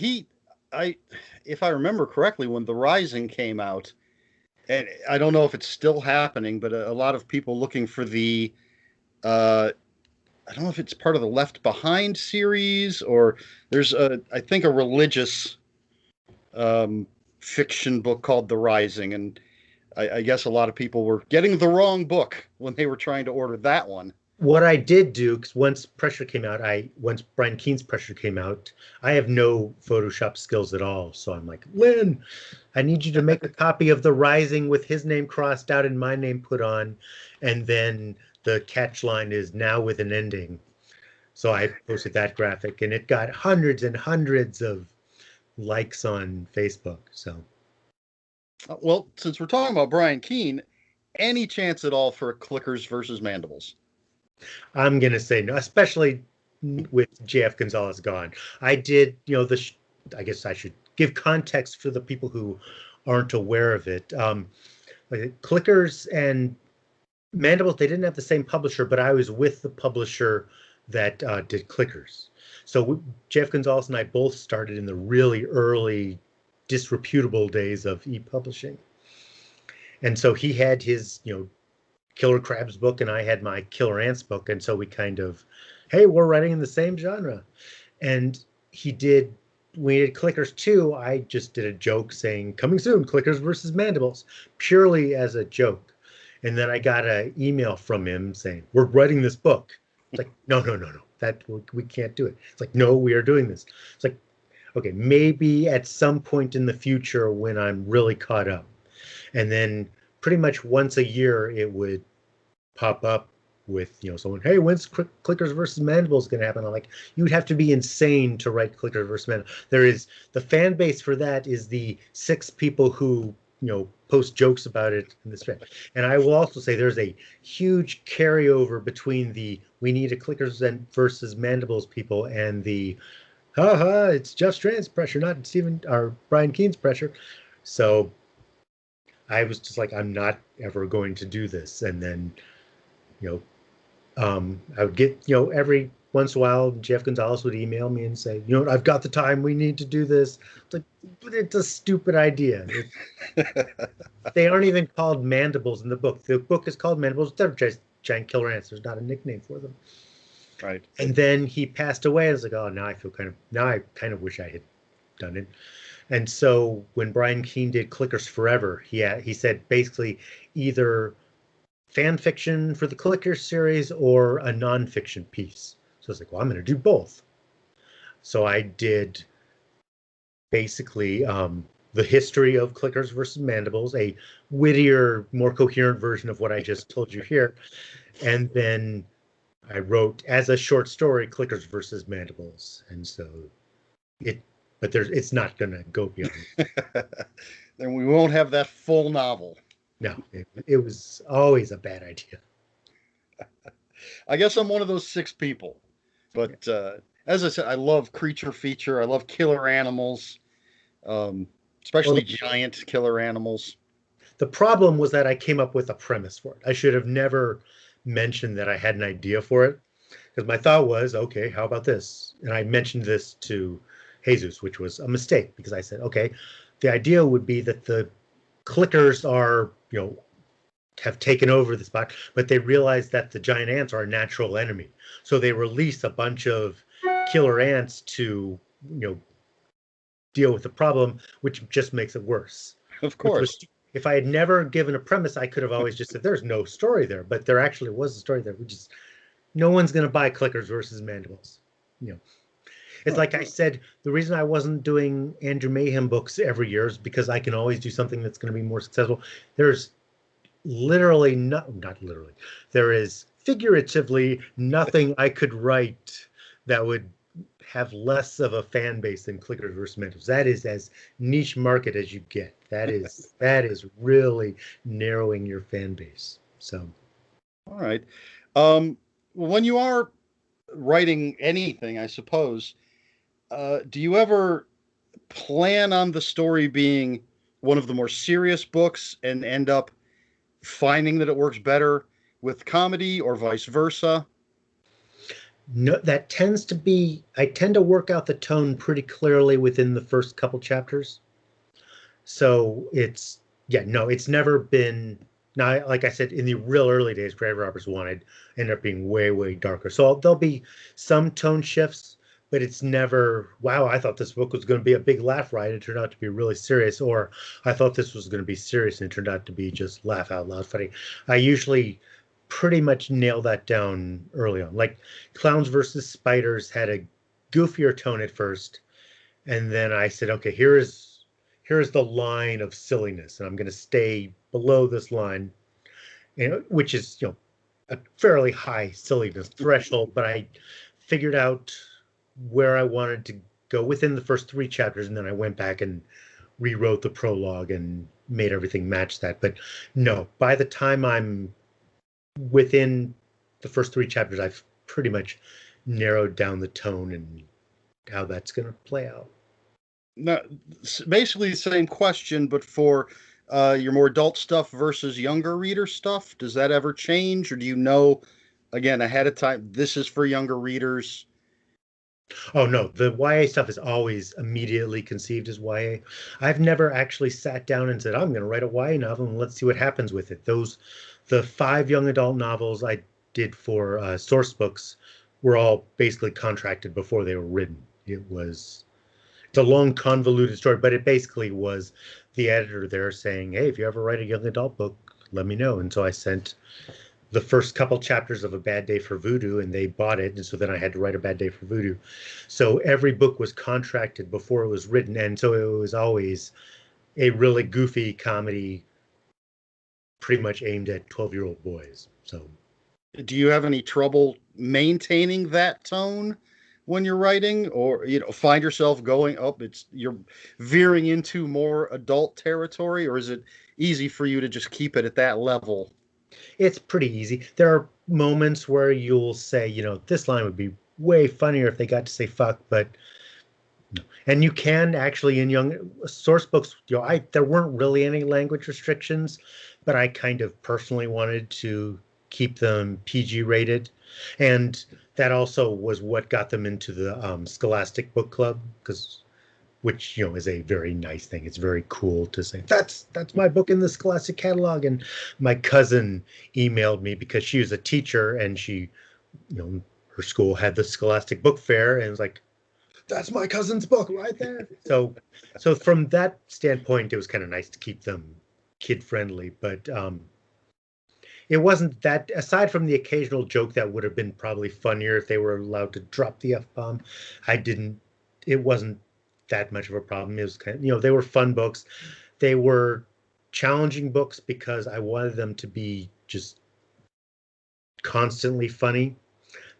if I remember correctly, when The Rising came out, and I don't know if it's still happening, but a lot of people looking for the, I don't know if it's part of the Left Behind series, or there's I think a religious fiction book called The Rising, and I guess a lot of people were getting the wrong book when they were trying to order that one. What I did do, because once Brian Keene's Pressure came out, I have no Photoshop skills at all. So I'm like, Lynn, I need you to make a copy of The Rising with his name crossed out and my name put on. And then the catch line is now with an ending. So I posted that graphic, and it got hundreds and hundreds of likes on Facebook. So, well, since we're talking about Brian Keene, any chance at all for Clickers versus Mandibles? I'm going to say no, especially with JF Gonzalez gone. I did, I guess I should give context for the people who aren't aware of it. Clickers and Mandibles, they didn't have the same publisher, but I was with the publisher that did Clickers. So Jeff Gonzalez and I both started in the really early, disreputable days of e-publishing. And so he had his, Killer Crabs book, and I had my Killer Ants book. And so we kind of, hey, we're writing in the same genre. And we did Clickers 2, I just did a joke saying, coming soon, Clickers versus Mandibles, purely as a joke. And then I got an email from him saying, we're writing this book. It's like, no, we can't do it. It's like, no, we are doing this. It's like, okay, maybe at some point in the future when I'm really caught up. And then pretty much once a year, it would pop up with, someone, hey, when's Clickers versus Mandibles going to happen? I'm like, you would have to be insane to write Clickers versus Mandibles. There is, the fan base for that is the 6 people who, post jokes about it in this thread. And I will also say there's a huge carryover between the we need a Clickers versus Mandibles people and the it's Jeff Strand's Pressure, not Stephen or Brian Keene's Pressure. So I was just like, I'm not ever going to do this. And then, I would get, every once in a while, Jeff Gonzalez would email me and say, I've got the time, we need to do this. It's like, but it's a stupid idea. They aren't even called Mandibles in the book. The book is called Mandibles. They're just giant killer ants. There's not a nickname for them. Right. And then he passed away. I was like, oh, now I kind of wish I had done it. And so when Brian Keene did Clickers Forever, he said basically either fan fiction for the Clickers series or a nonfiction piece. So I was like, well, I'm going to do both. So I did basically the history of clickers versus mandibles, a wittier, more coherent version of what I just told you here. And then I wrote as a short story, clickers versus mandibles. And so it's not going to go beyond. Then we won't have that full novel. No, it was always a bad idea. I guess I'm one of those 6 people. But as I said, I love creature feature. I love killer animals, especially Well, giant killer animals. the problem was that I came up with a premise for it. I should have never mentioned that I had an idea for it, because my thought was, okay, how about this? And I mentioned this to Jesus, which was a mistake, because I said, okay, the idea would be that the clickers are, have taken over the spot, but they realize that the giant ants are a natural enemy. So they release a bunch of killer ants to, deal with the problem, which just makes it worse. Of Which course. was, if I had never given a premise, I could have always just said, there's no story there, but there actually was a story there. No one's going to buy clickers versus mandibles. It's like I said, the reason I wasn't doing Andrew Mayhem books every year is because I can always do something that's going to be more successful. There's literally not literally, there is figuratively nothing I could write that would have less of a fan base than clickers versus mandibles. That is as niche market as you get. That is really narrowing your fan base. So, All right. When you are writing anything, I suppose, do you ever plan on the story being one of the more serious books and end up finding that it works better with comedy or vice versa? no, that tends to be, I tend to work out the tone pretty clearly within the first couple chapters. So yeah, no, it's never been. Now, like I said, in the real early days, Grave Robbers Wanted ended up being way, way darker. So there'll be some tone shifts, but it's never, wow, I thought this book was going to be a big laugh ride. It turned out to be really serious. Or I thought this was going to be serious and it turned out to be just laugh out loud funny. I usually pretty much nail that down early on. Like Clowns versus Spiders had a goofier tone at first. And then I said, okay, here's the line of silliness, and I'm going to stay below this line, which is a fairly high silliness threshold. But I figured out where I wanted to go within the first 3 chapters, and then I went back and rewrote the prologue and made everything match that. But no, by the time I'm within the first 3 chapters, I've pretty much narrowed down the tone and how that's going to play out. No, basically the same question, but for your more adult stuff versus younger reader stuff, does that ever change, or do you know, again, ahead of time, this is for younger readers? Oh no, the YA stuff is always immediately conceived as YA. I've never actually sat down and said, I'm going to write a YA novel and let's see what happens with it. The 5 young adult novels I did for Source Books were all basically contracted before they were written. It's a long, convoluted story, but it basically was the editor there saying, hey, if you ever write a young adult book, let me know. And so I sent the first couple chapters of A Bad Day for Voodoo, and they bought it. And so then I had to write A Bad Day for Voodoo. So every book was contracted before it was written. And so it was always a really goofy comedy, pretty much aimed at 12-year-old boys. So, Do you have any trouble maintaining that tone when you're writing, or find yourself going up? You're veering into more adult territory, or is it easy for you to just keep it at that level? it's pretty easy. There are moments where you'll say, this line would be way funnier if they got to say fuck, but no. And you can actually in young source books, there weren't really any language restrictions, but I kind of personally wanted to keep them PG rated. And that also was what got them into the Scholastic Book Club, which is a very nice thing. It's very cool to say that's my book in the Scholastic catalog. And my cousin emailed me because she was a teacher and she, her school had the Scholastic Book Fair, and it was like, that's my cousin's book right there. So from that standpoint, it was kind of nice to keep them kid friendly. But it wasn't that, aside from the occasional joke that would have been probably funnier if they were allowed to drop the F-bomb, I didn't, it wasn't that much of a problem. It was kind of, they were fun books. They were challenging books because I wanted them to be just constantly funny.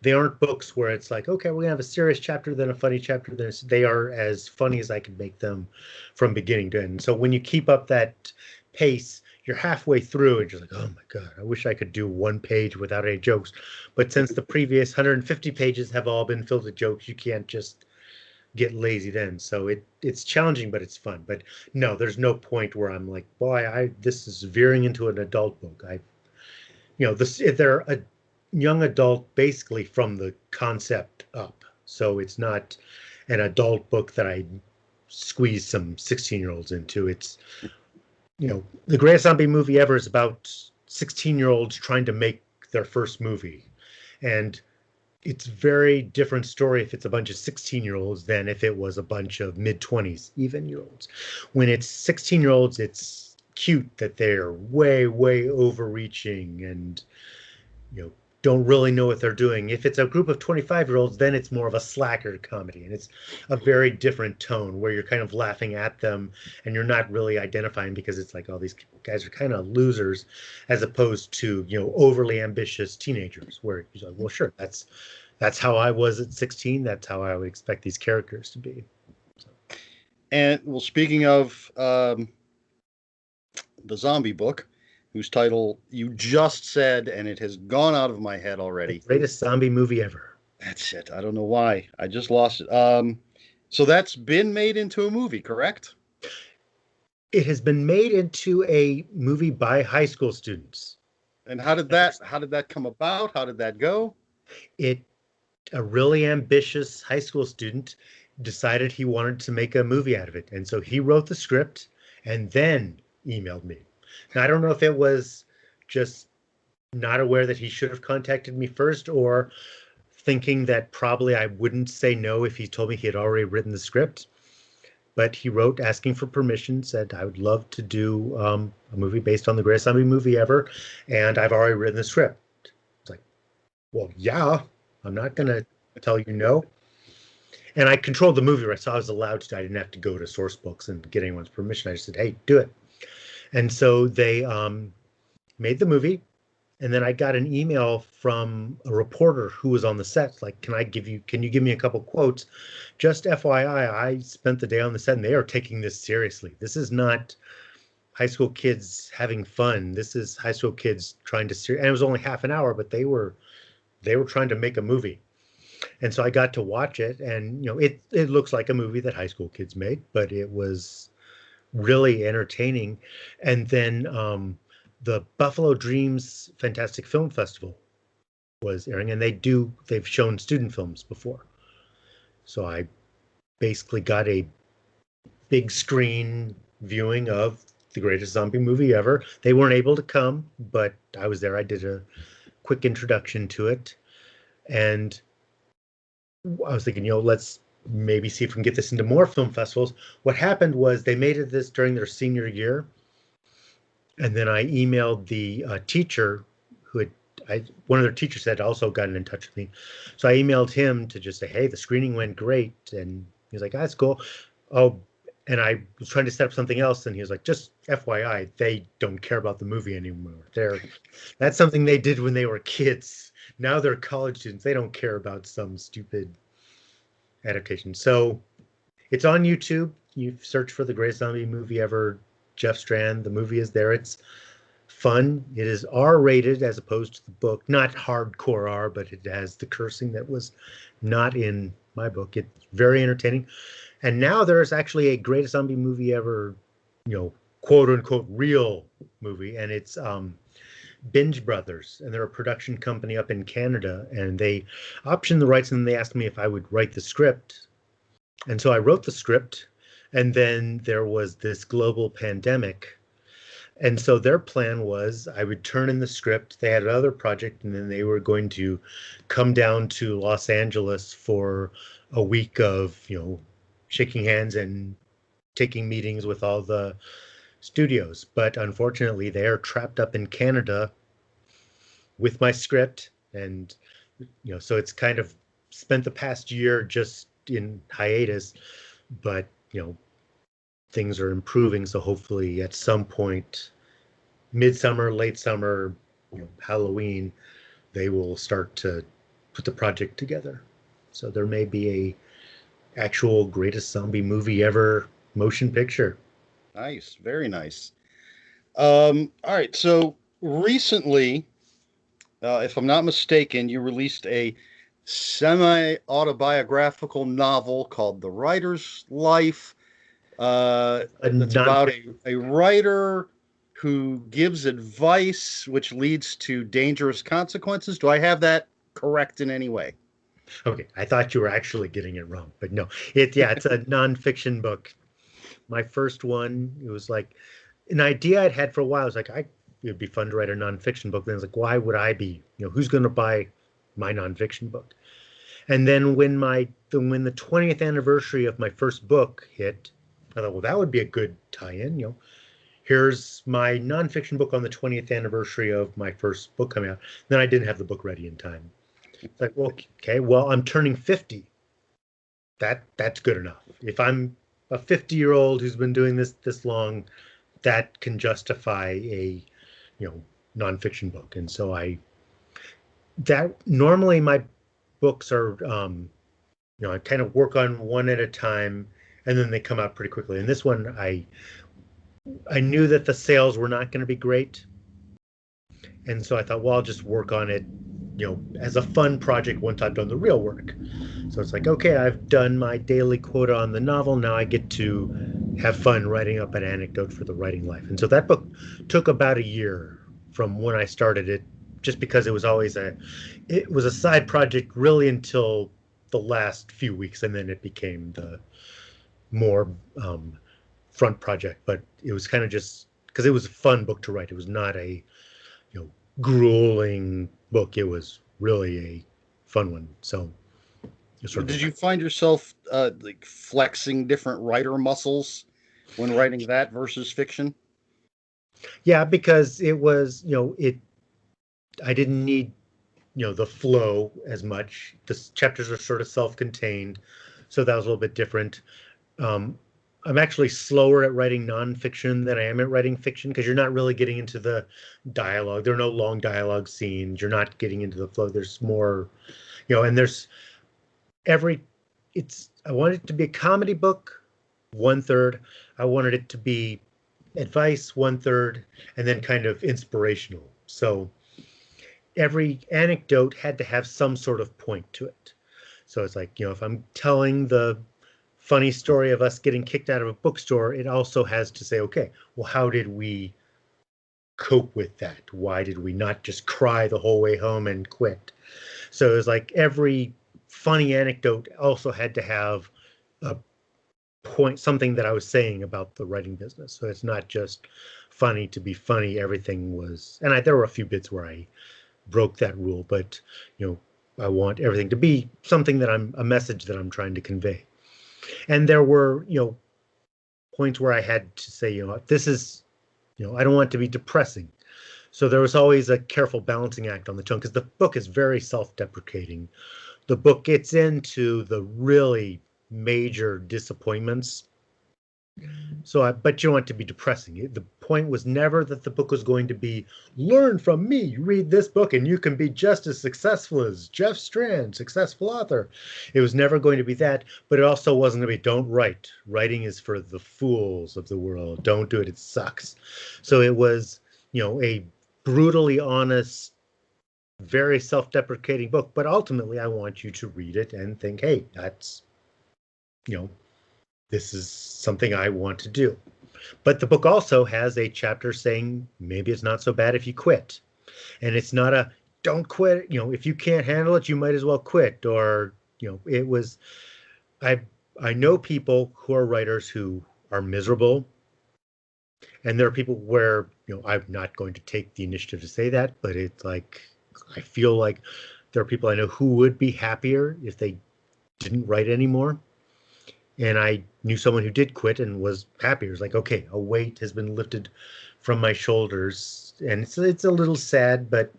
They aren't books where it's like, okay, we're gonna have a serious chapter, then a funny chapter. They are as funny as I can make them from beginning to end. So when you keep up that pace, you're halfway through and you're like, oh my God, I wish I could do one page without any jokes. But since the previous 150 pages have all been filled with jokes, you can't just get lazy then. So it's challenging, but it's fun. But no, there's no point where I'm like, boy, this is veering into an adult book. They're a young adult basically from the concept up. So it's not an adult book that I squeeze some 16-year-olds into. It's, the greatest zombie movie ever is about 16-year-olds trying to make their first movie. And it's very different story if it's a bunch of 16-year-olds than if it was a bunch of mid-20s, even year olds. When it's 16-year-olds, it's cute that they're way, way overreaching and, don't really know what they're doing. If it's a group of 25-year-olds, then it's more of a slacker comedy. And it's a very different tone where you're kind of laughing at them and you're not really identifying because it's like, oh, these guys are kind of losers, as opposed to, overly ambitious teenagers where you're like, well, sure, that's how I was at 16. That's how I would expect these characters to be. So. And well, speaking of the zombie book, whose title you just said, and it has gone out of my head already. The greatest zombie movie ever. That's it. I don't know why. I just lost it. So that's been made into a movie, correct? It has been made into a movie by high school students. And how did that come about? How did that go? A really ambitious high school student decided he wanted to make a movie out of it. And so he wrote the script and then emailed me. Now, I don't know if it was just not aware that he should have contacted me first or thinking that probably I wouldn't say no if he told me he had already written the script. But he wrote asking for permission, said, I would love to do a movie based on the greatest zombie movie ever. And I've already written the script. It's like, well, yeah, I'm not going to tell you no. And I controlled the movie, right? So I was allowed to. I didn't have to go to source books and get anyone's permission. I just said, hey, do it. And so they made the movie. And then I got an email from a reporter who was on the set, like, can you give me a couple quotes? Just FYI, I spent the day on the set and they are taking this seriously. This is not high school kids having fun. This is high school kids trying to, and it was only half an hour, but they were trying to make a movie. And so I got to watch it, and it looks like a movie that high school kids made, but it was really entertaining. And then the Buffalo Dreams Fantastic Film Festival was airing, and they've shown student films before. So I basically got a big screen viewing of the greatest zombie movie ever. They weren't able to come, but I was there. I did a quick introduction to it. And I was thinking, let's maybe see if we can get this into more film festivals. What happened was they made this during their senior year. And then I emailed the teacher who one of their teachers had also gotten in touch with me. So I emailed him to just say, hey, the screening went great. And he's like, that's cool. Oh, and I was trying to set up something else. And he was like, just FYI, they don't care about the movie anymore. That's something they did when they were kids. Now they're college students. They don't care about some stupid adaptation. So it's on YouTube. You search for the greatest zombie movie ever, Jeff Strand. The movie is there. It's fun. It is R-rated as opposed to the book. Not hardcore R, but it has the cursing that was not in my book. It's very entertaining. And now there's actually a greatest zombie movie ever, quote unquote real movie. And it's Binge Brothers. And they're a production company up in Canada. And they optioned the rights, and they asked me if I would write the script. And so I wrote the script. And then there was this global pandemic. And so their plan was I would turn in the script. They had another project, and then they were going to come down to Los Angeles for a week of, shaking hands and taking meetings with all the studios. But unfortunately, they are trapped up in Canada with my script, and so it's kind of spent the past year just in hiatus, but things are improving, so hopefully at some point, midsummer, late summer, Halloween, they will start to put the project together. So there may be a actual greatest zombie movie ever motion picture. Nice, very nice. All right, so recently, if I'm not mistaken, you released a semi-autobiographical novel called The Writer's Life. A That's non about a writer who gives advice which leads to dangerous consequences. Do I have that correct in any way? Okay, I thought you were actually getting it wrong, but no. It's a nonfiction book. My first one, it was like an idea I'd had for a while. I was like, it'd be fun to write a nonfiction book. Then I was like, why would I be? Who's going to buy my nonfiction book? And then when the 20th anniversary of my first book hit, I thought, well, that would be a good tie-in. Here's my nonfiction book on the 20th anniversary of my first book coming out. Then I didn't have the book ready in time. It's like, well, okay, well, I'm turning 50. That's good enough. If I'm a 50-year-old who's been doing this long, that can justify a nonfiction book. And so that normally my books are I kind of work on one at a time, and then they come out pretty quickly. And this one, I knew that the sales were not going to be great, and so I thought, well, I'll just work on it as a fun project once I've done the real work. So it's like, okay, I've done my daily quota on the novel. Now I get to have fun writing up an anecdote for the writing life. And so that book took about a year from when I started it, just because it was a side project really until the last few weeks, and then it became the more front project. But it was kind of just because it was a fun book to write. It was not a grueling book. It was really a fun one. So did you find yourself like flexing different writer muscles when writing that versus fiction? Yeah, because it was I didn't need the flow as much. The chapters are sort of self-contained, so that was a little bit different. I'm actually slower at writing nonfiction than I am at writing fiction, because you're not really getting into the dialogue. There are no long dialogue scenes. You're not getting into the flow. There's more, and there's I wanted it to be a comedy book, 1/3. I wanted it to be advice, 1/3, and then kind of inspirational. So every anecdote had to have some sort of point to it. So it's like, if I'm telling the funny story of us getting kicked out of a bookstore, it also has to say, okay, well, how did we cope with that? Why did we not just cry the whole way home and quit? So it was like every funny anecdote also had to have a point, something that I was saying about the writing business. So it's not just funny to be funny. Everything was, and there were a few bits where I broke that rule, but I want everything to be something that a message that I'm trying to convey. And there were, points where I had to say, this is, I don't want it to be depressing. So there was always a careful balancing act on the tone, because the book is very self-deprecating. The book gets into the really major disappointments. But you don't want it to be depressing. The point was never that the book was going to be, learn from me, read this book, and you can be just as successful as Jeff Strand, successful author. It was never going to be that, but it also wasn't going to be, don't write. Writing is for the fools of the world. Don't do it. It sucks. So it was, a brutally honest, very self-deprecating book. But ultimately, I want you to read it and think, hey, that's, this is something I want to do. But the book also has a chapter saying maybe it's not so bad if you quit. And it's not a don't quit. If you can't handle it, you might as well quit. Or, it was, I know people who are writers who are miserable. And there are people where, I'm not going to take the initiative to say that, but it's like, I feel like there are people I know who would be happier if they didn't write anymore. And I knew someone who did quit and was happier. It's like, okay, a weight has been lifted from my shoulders. And it's a little sad, but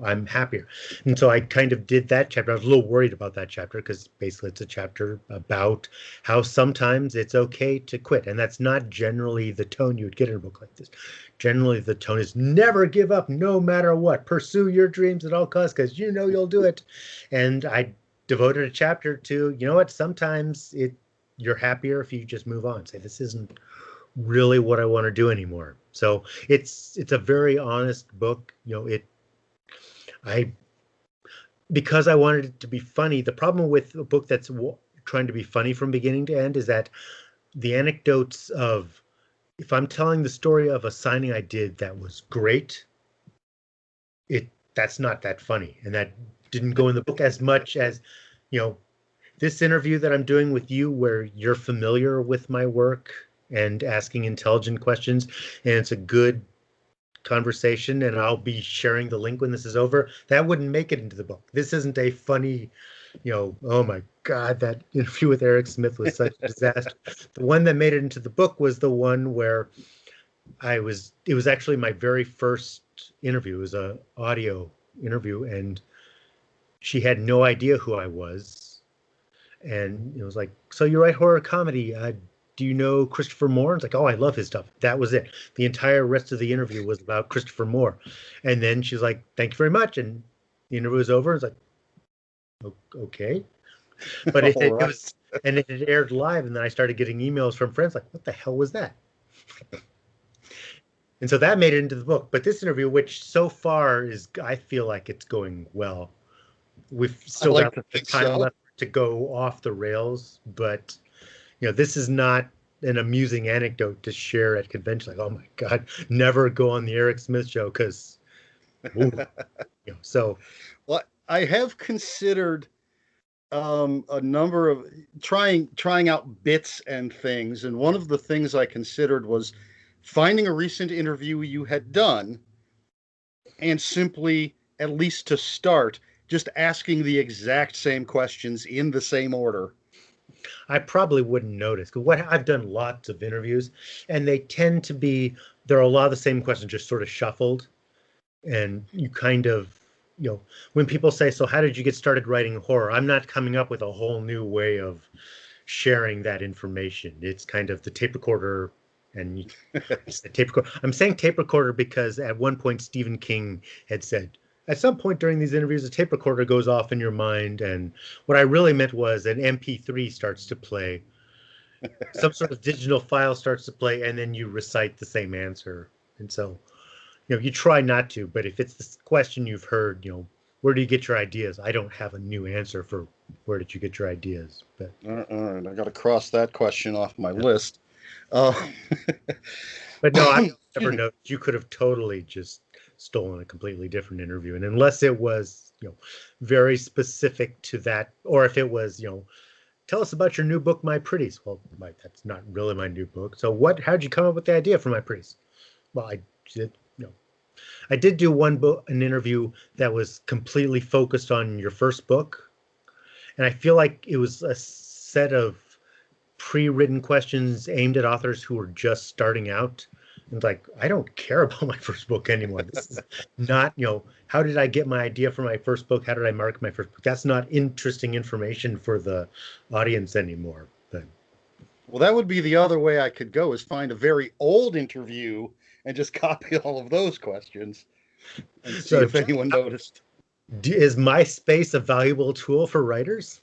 I'm happier. And so I kind of did that chapter. I was a little worried about that chapter because basically it's a chapter about how sometimes it's okay to quit. And that's not generally the tone you would get in a book like this. Generally, the tone is never give up no matter what. Pursue your dreams at all costs because you'll do it. And I devoted a chapter to, what, sometimes you're happier if you just move on. Say, this isn't really what I want to do anymore. So it's a very honest book. I because I wanted it to be funny. The problem with a book that's trying to be funny from beginning to end is that the anecdotes of if I'm telling the story of a signing I did that was great, that's not that funny, and that didn't go in the book as much as this interview that I'm doing with you, where you're familiar with my work and asking intelligent questions, and it's a good conversation, and I'll be sharing the link when this is over. That wouldn't make it into the book. This isn't a funny, oh my God, that interview with Eric Smith was such a disaster. The one that made it into the book was the one where it was actually my very first interview. It was an audio interview, and she had no idea who I was. And it was like, so you write horror comedy. Do you know Christopher Moore? It's like, oh, I love his stuff. That was it. The entire rest of the interview was about Christopher Moore. And then she's like, thank you very much. And the interview was over. It's like, okay. But it was, and it aired live. And then I started getting emails from friends like, what the hell was that? And so that made it into the book. But this interview, which so far I feel like it's going well. We've still got time left to go off the rails, but this is not an amusing anecdote to share at convention. Like, oh my God, never go on the Eric Smith show because, so. Well, I have considered a number of trying out bits and things, and one of the things I considered was finding a recent interview you had done, and simply, at least to start, just asking the exact same questions in the same order. I probably wouldn't notice because I've done lots of interviews, and they tend to be there are a lot of the same questions just sort of shuffled, and you kind of when people say, so how did you get started writing horror? I'm not coming up with a whole new way of sharing that information. It's kind of the tape recorder, and the tape recorder. I'm saying tape recorder because at one point Stephen King had said, at some point during these interviews, a tape recorder goes off in your mind. And what I really meant was an MP3 starts to play, some sort of digital file starts to play, and then you recite the same answer. And so, you try not to, but if it's this question you've heard, where do you get your ideas? I don't have a new answer for where did you get your ideas. But all right, I got to cross that question off my list. But no, I never noticed. You could have totally just stolen a completely different interview, and unless it was very specific to that, or if it was tell us about your new book My Pretties. Well, that's not really my new book. So how'd you come up with the idea for My Pretties? Well, I did do an interview that was completely focused on your first book, and I feel like it was a set of pre-written questions aimed at authors who were just starting out. And like, I don't care about my first book anymore. This is not, how did I get my idea for my first book? How did I market my first book? That's not interesting information for the audience anymore. But well, that would be the other way I could go, is find a very old interview and just copy all of those questions and see if anyone noticed. Is MySpace a valuable tool for writers?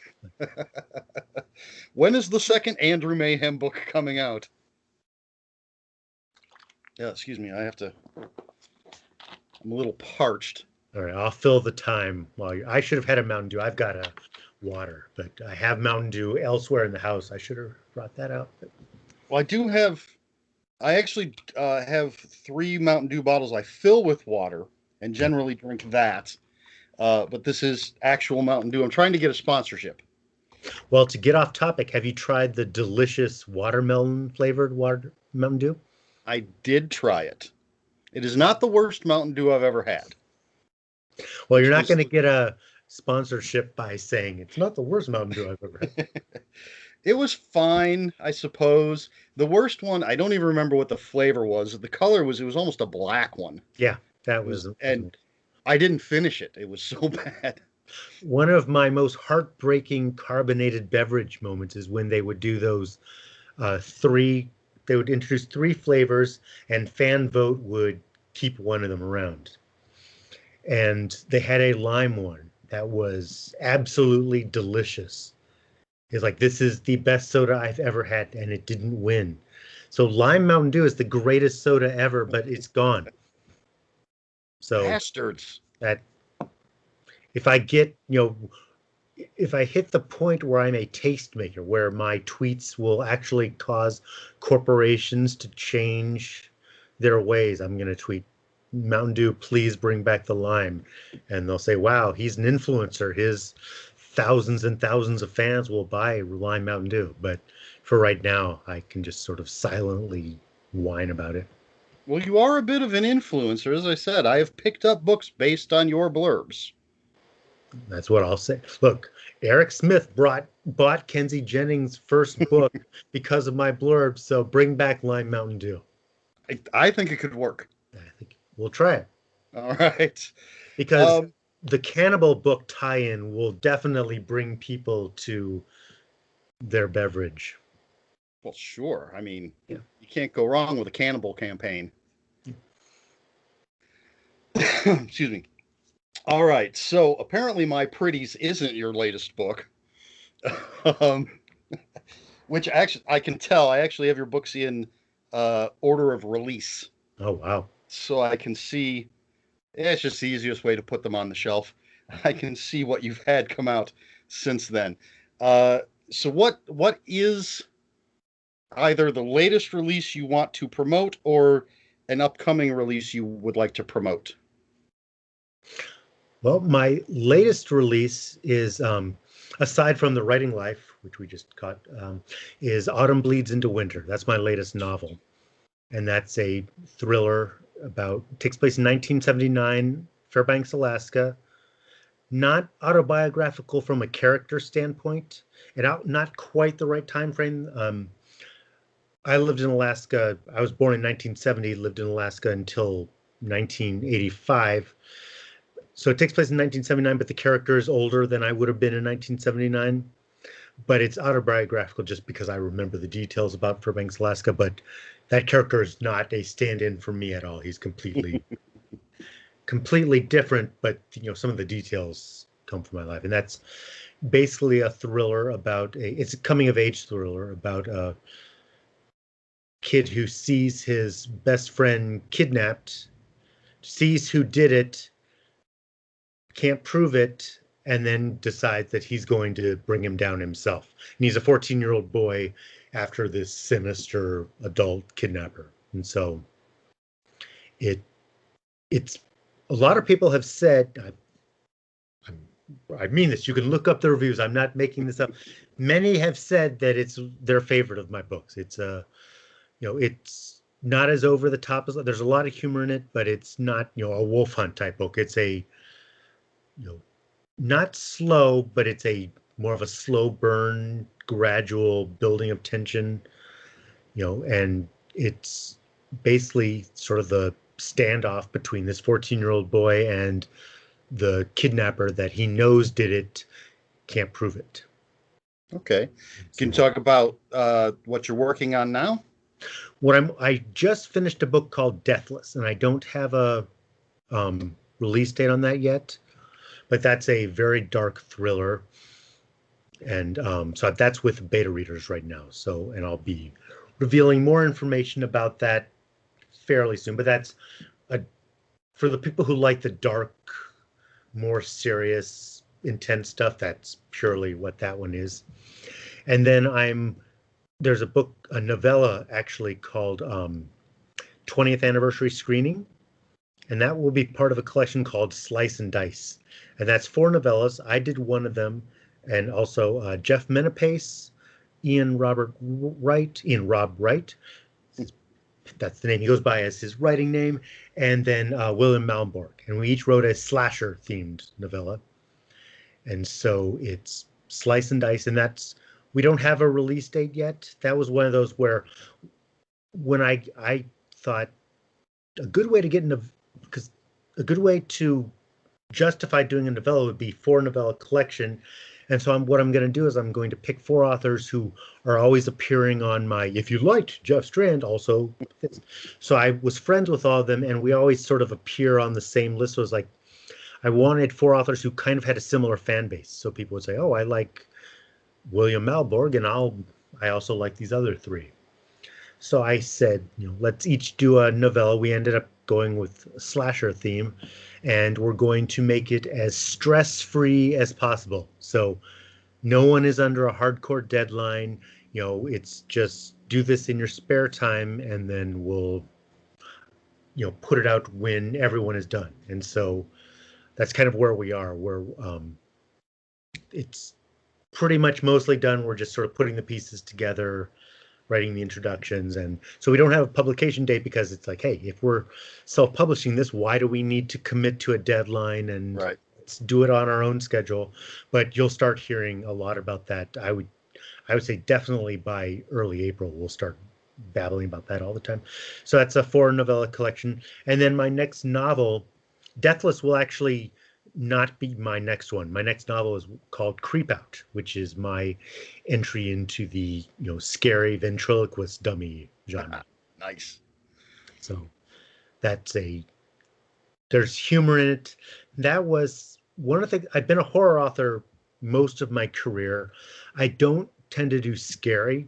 When is the second Andrew Mayhem book coming out? Yeah, excuse me. I'm a little parched. All right, I'll fill the time. I should have had a Mountain Dew. I've got a water, but I have Mountain Dew elsewhere in the house. I should have brought that out. Well, I actually have 3 Mountain Dew bottles I fill with water and generally drink that. But this is actual Mountain Dew. I'm trying to get a sponsorship. Well, to get off topic, have you tried the delicious watermelon flavored Mountain Dew? I did try it. It is not the worst Mountain Dew I've ever had. Well, you're not going to get a sponsorship by saying it's not the worst Mountain Dew I've ever had. It was fine, I suppose. The worst one, I don't even remember what the flavor was. The color it was almost a black one. Yeah, that was. And I didn't finish it. It was so bad. One of my most heartbreaking carbonated beverage moments is when they would do those three, they would introduce three flavors and fan vote would keep one of them around. And they had a lime one that was absolutely delicious. It's like, this is the best soda I've ever had, and it didn't win. So Lime Mountain Dew is the greatest soda ever, but it's gone. So Bastards. that if I get, if I hit the point where I'm a tastemaker, where my tweets will actually cause corporations to change their ways, I'm going to tweet, Mountain Dew, please bring back the lime. And they'll say, wow, he's an influencer. His thousands and thousands of fans will buy lime Mountain Dew. But for right now, I can just sort of silently whine about it. Well, you are a bit of an influencer. As I said, I have picked up books based on your blurbs. That's what I'll say. Look, Eric Smith bought Kenzie Jennings' first book because of my blurb. So bring back Lime Mountain Dew. I think it could work. I think we'll try it. All right. Because the cannibal book tie-in will definitely bring people to their beverage. Well, sure. I mean, Yeah. you can't go wrong with a cannibal campaign. Excuse me. All right. So apparently, My Pretties isn't your latest book, um, which actually I can tell. I actually have your books in order of release, Oh, wow. so I can see. Yeah, it's just the easiest way to put them on the shelf. I can see what you've had come out since then. So what is either the latest release you want to promote or an upcoming release you would like to promote? Well, my latest release is, aside from The Writing Life, which we just caught, is Autumn Bleeds into Winter. That's my latest novel. And that's a thriller takes place in 1979, Fairbanks, Alaska. Not autobiographical from a character standpoint, and not quite the right time frame. I lived in Alaska. I was born in 1970, lived in Alaska until 1985. So it takes place in 1979, but the character is older than I would have been in 1979. But it's autobiographical just because I remember the details about Fairbanks, Alaska. But that character is not a stand-in for me at all. He's completely different, but some of the details come from my life. And that's basically a thriller it's a coming of age thriller about a kid who sees his best friend kidnapped, sees who did it, can't prove it, and then decides that he's going to bring him down himself. And he's a 14-year-old boy after this sinister adult kidnapper. And so it's a lot of people have said, I mean this, you can look up the reviews. I'm not making this up. Many have said that it's their favorite of my books. It's it's not as over the top as there's a lot of humor in it, but it's not, a wolf hunt type book. It's a, not slow, but it's a more of a slow burn, gradual building of tension, and it's basically sort of the standoff between this 14-year-old boy and the kidnapper that he knows did it, can't prove it. Okay. Can you talk about what you're working on now? I just finished a book called Deathless, and I don't have a release date on that yet, but that's a very dark thriller. And so that's with beta readers right now. And I'll be revealing more information about that fairly soon. But that's for the people who like the dark, more serious, intense stuff. That's purely what that one is. And then there's a novella actually called 20th Anniversary Screening. And that will be part of a collection called Slice and Dice. And that's 4 novellas. I did one of them. And also Jeff Menapace, Ian Rob Wright. That's the name he goes by as his writing name. And then William Malmborg. And we each wrote a slasher-themed novella. And so it's Slice and Dice. And we don't have a release date yet. That was one of those where when I thought a good way to justify doing a novella would be 4 novella collection. And so what I'm going to do is I'm going to pick 4 authors who are always appearing on my, if you liked Jeff Strand, also this. So I was friends with all of them, and we always sort of appear on the same list. So it was like, I wanted 4 authors who kind of had a similar fan base. So people would say, oh, I like William Malborg, and I also like these other 3. So I said, let's each do a novella. We ended up going with a slasher theme, and we're going to make it as stress-free as possible. So no one is under a hardcore deadline. It's just do this in your spare time, and then we'll, put it out when everyone is done. And so that's kind of where we are, where it's pretty much mostly done. We're just sort of putting the pieces together, writing the introductions. And so we don't have a publication date because it's like, hey, if we're self-publishing this, why do we need to commit to a deadline? And Right. let's do it on our own schedule. But you'll start hearing a lot about that. I would say definitely by early April, we'll start babbling about that all the time. So that's a 4 novella collection. And then my next novel, Deathless, will actually not be my next one. My next novel is called Creep Out, which is my entry into the scary ventriloquist dummy genre. Nice. So there's humor in it. That was one of the things. I've been a horror author most of my career. I don't tend to do scary.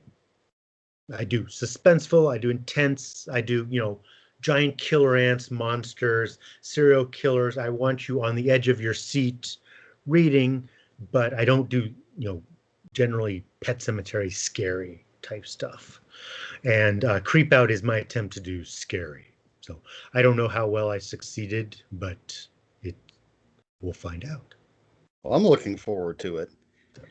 I do suspenseful, I do intense, I do, giant killer ants, monsters, serial killers. I want you on the edge of your seat reading, but I don't do, generally Pet Cemetery scary type stuff. And Creep Out is my attempt to do scary. So I don't know how well I succeeded, but we'll find out. Well, I'm looking forward to it.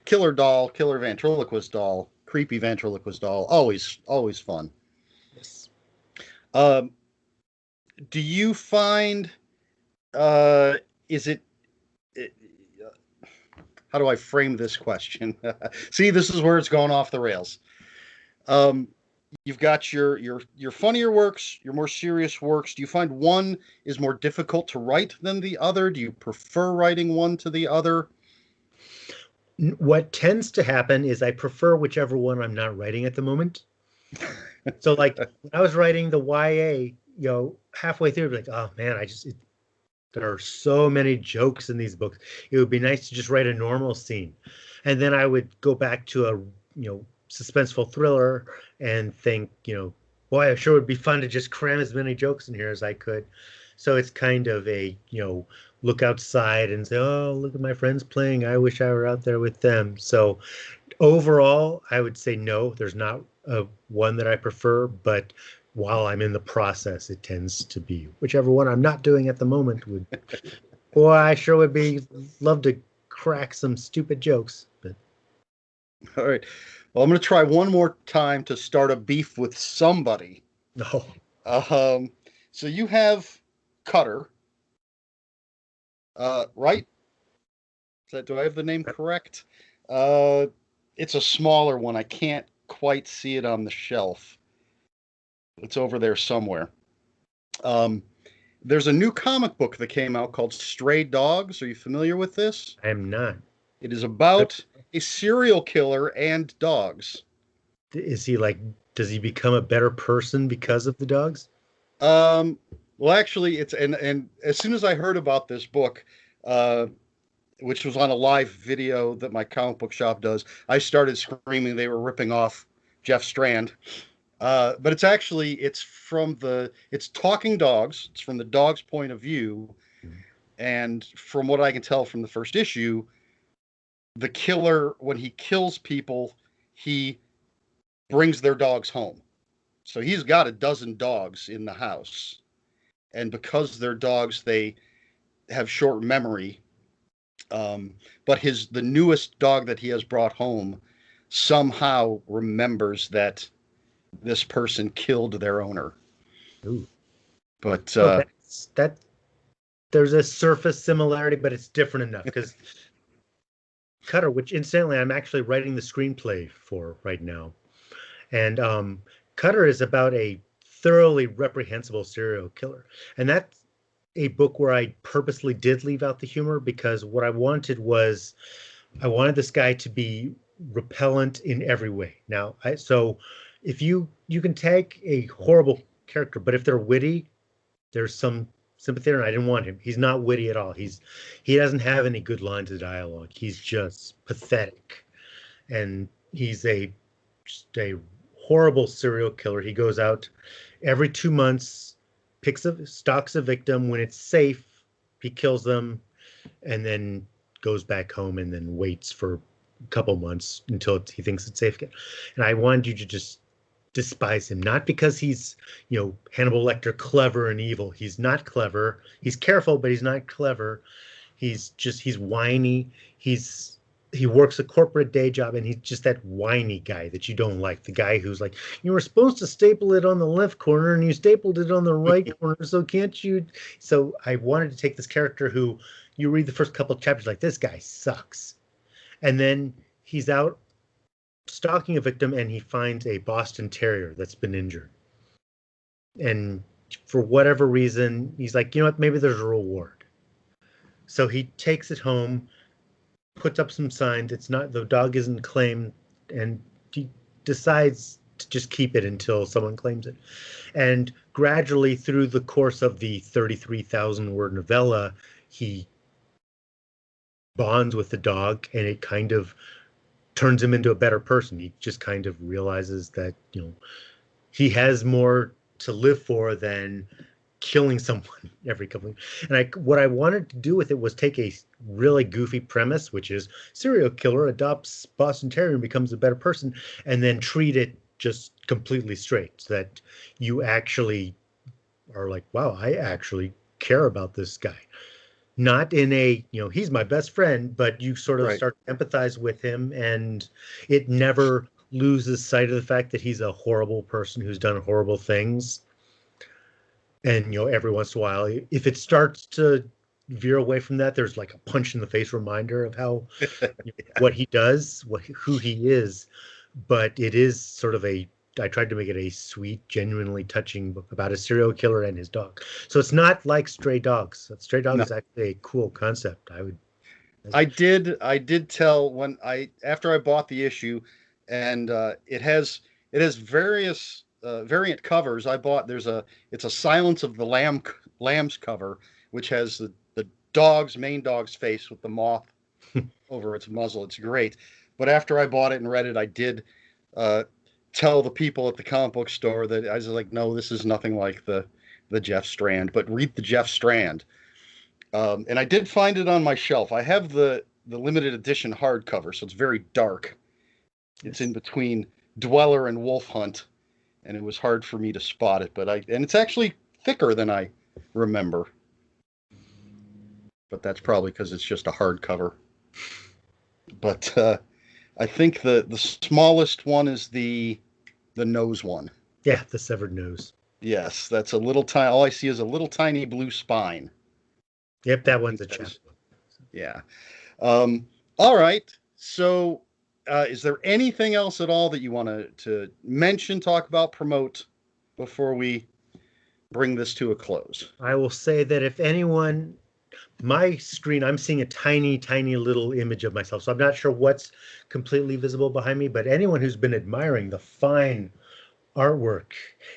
Killer doll, killer ventriloquist doll, creepy ventriloquist doll. Always fun. Yes. Do you find is it how do I frame this question? See, this is where it's going off the rails. You've got your funnier works, your more serious works. Do you find one is more difficult to write than the other? Do you prefer writing one to the other? What tends to happen is I prefer whichever one I'm not writing at the moment. So like when I was writing the YA, halfway through, I'd be like, oh man, there are so many jokes in these books. It would be nice to just write a normal scene. And then I would go back to a, suspenseful thriller and think, boy, it sure would be fun to just cram as many jokes in here as I could. So it's kind of a, look outside and say, oh, look at my friends playing. I wish I were out there with them. So overall, I would say no, there's not one that I prefer, but while I'm in the process, it tends to be whichever one I'm not doing at the moment would. Boy, I sure would love to crack some stupid jokes. But all right, well, I'm going to try one more time to start a beef with somebody. no. So you have Cutter, right? Do I have the name correct? It's a smaller one. I can't quite see it on the shelf. It's over there somewhere. There's a new comic book that came out called Stray Dogs. Are you familiar with this? I am not. It is about a serial killer and dogs. Is he does he become a better person because of the dogs? Well, actually, it's and as soon as I heard about this book, which was on a live video that my comic book shop does, I started screaming they were ripping off Jeff Strand. But it's talking dogs. It's from the dog's point of view. And from what I can tell from the first issue, the killer, when he kills people, he brings their dogs home. So he's got a dozen dogs in the house. And because they're dogs, they have short memory. But the newest dog that he has brought home somehow remembers that this person killed their owner. Ooh. But that there's a surface similarity, but it's different enough because Cutter, which incidentally I'm actually writing the screenplay for right now, and Cutter is about a thoroughly reprehensible serial killer, and a book where I purposely did leave out the humor, because what I wanted was I wanted this guy to be repellent in every way. Now, so if you can take a horrible character, but if they're witty, there's some sympathy there, and I didn't want him. He's not witty at all. He doesn't have any good lines of dialogue. He's just pathetic, and he's just a horrible serial killer. He goes out every 2 months, stalks a victim. When it's safe, he kills them, and then goes back home and then waits for a couple months until he thinks it's safe again. And I wanted you to just despise him, not because he's, Hannibal Lecter clever and evil. He's not clever. He's careful, but he's not clever. He's whiny. He works a corporate day job, and he's just that whiny guy that you don't like. The guy who's like, you were supposed to staple it on the left corner and you stapled it on the right corner. So can't you? So I wanted to take this character who you read the first couple of chapters like, this guy sucks. And then he's out stalking a victim, and he finds a Boston Terrier that's been injured. And for whatever reason, he's like, you know what, maybe there's a reward. So he takes it home, puts up some signs. The dog isn't claimed, and he decides to just keep it until someone claims it. And gradually, through the course of the 33,000 word novella, he bonds with the dog, and it kind of turns him into a better person. He just kind of realizes that, he has more to live for than killing someone every couple of years. And what I wanted to do with it was take a really goofy premise, which is serial killer adopts Boston Terrier and becomes a better person, and then treat it just completely straight, so that you actually are like, wow, I actually care about this guy. Not in a, he's my best friend, but you sort of start to empathize with him, and it never loses sight of the fact that he's a horrible person who's done horrible things. And, every once in a while, if it starts to veer away from that, there's like a punch in the face reminder of how, what he does, who he is. But it is sort of I tried to make it a sweet, genuinely touching book about a serial killer and his dog. So it's not like Stray Dogs. Stray Dogs is actually a cool concept. I did tell after I bought the issue, and it has various variant covers. It's a Silence of the Lambs cover, which has the main dog's face with the moth over its muzzle. It's great. But after I bought it and read it, I did tell the people at the comic book store that I was like, no, this is nothing like the Jeff Strand, but read the Jeff Strand. And I did find it on my shelf. I have the limited edition hardcover, so it's very dark. It's in between Dweller and Wolf Hunt, and it was hard for me to spot it. And it's actually thicker than I remember. But that's probably because it's just a hardcover. But I think the smallest one is the nose one. Yeah, the severed nose. Yes, that's a little tiny. All I see is a little tiny blue spine. Yep, that one's a chapbook. Yeah. All right. So, is there anything else at all that you want to mention, talk about, promote before we bring this to a close? I will say that if anyone, my screen, I'm seeing a tiny, tiny little image of myself. So I'm not sure what's completely visible behind me, but anyone who's been admiring the fine artwork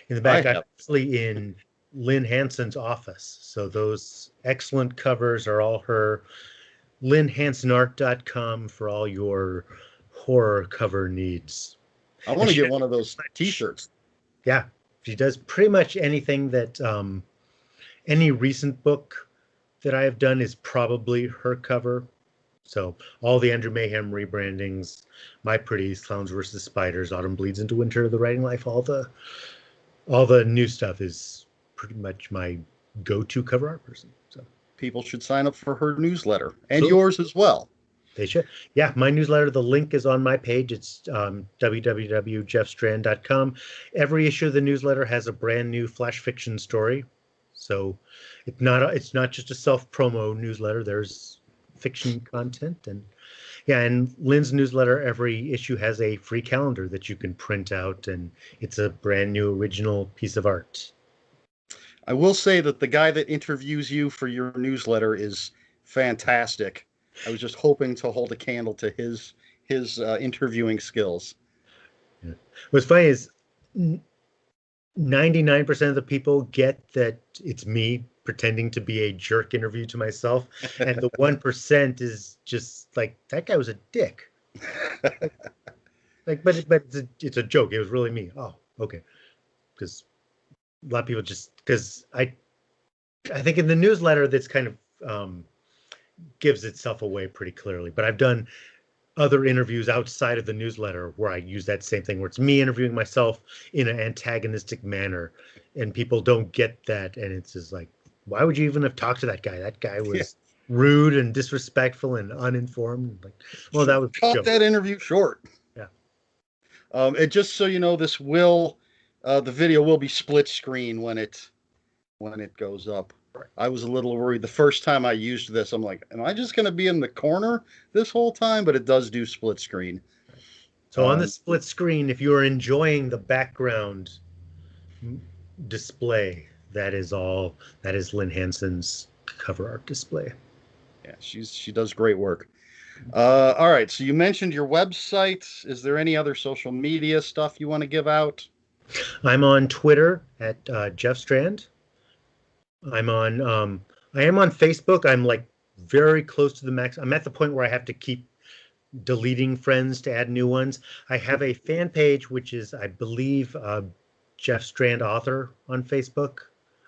in the back, I'm actually in Lynn Hanson's office. So those excellent covers are all her. LynnHansonArt.com for all your horror cover needs. I want to get one of those t-shirts. Yeah, she does pretty much anything that any recent book that I have done is probably her cover. So all the Andrew Mayhem rebrandings, My Pretties, Clowns vs. Spiders, Autumn Bleeds into Winter, The Writing Life, all the new stuff is pretty much my go-to cover art person. So people should sign up for her newsletter, and yours as well. They should. Yeah, my newsletter, the link is on my page. It's www.jeffstrand.com. Every issue of the newsletter has a brand new flash fiction story. So it's not just a self-promo newsletter. There's fiction content. And Lynn's newsletter, every issue has a free calendar that you can print out, and it's a brand new original piece of art. I will say that the guy that interviews you for your newsletter is fantastic. I was just hoping to hold a candle to his interviewing skills. Yeah. What's funny is 99% of the people get that it's me pretending to be a jerk interview to myself, and the 1% is just like that guy was a dick. Like, but it's a joke. It was really me. Oh, okay. Because a lot of people just because I think in the newsletter that's kind of gives itself away pretty clearly. But I've done other interviews outside of the newsletter where I use that same thing, where it's me interviewing myself in an antagonistic manner, and people don't get that, and it's just like, why would you even have talked to that guy? That guy Yeah. was rude and disrespectful and uninformed. Like, well, that was a Cut joke. that interview short. Yeah. And just so you know, the video will be split screen when it goes up. Right. I was a little worried the first time I used this. I'm like, am I just going to be in the corner this whole time? But it does do split screen. So on the split screen, if you're enjoying the background display, that is all. That is Lynn Hansen's cover art display. Yeah, she does great work. All right, so you mentioned your website. Is there any other social media stuff you want to give out? I'm on Twitter at Jeff Strand. I'm on. I am on Facebook. I'm like very close to the max. I'm at the point where I have to keep deleting friends to add new ones. I have a fan page, which is, I believe, Jeff Strand author on Facebook.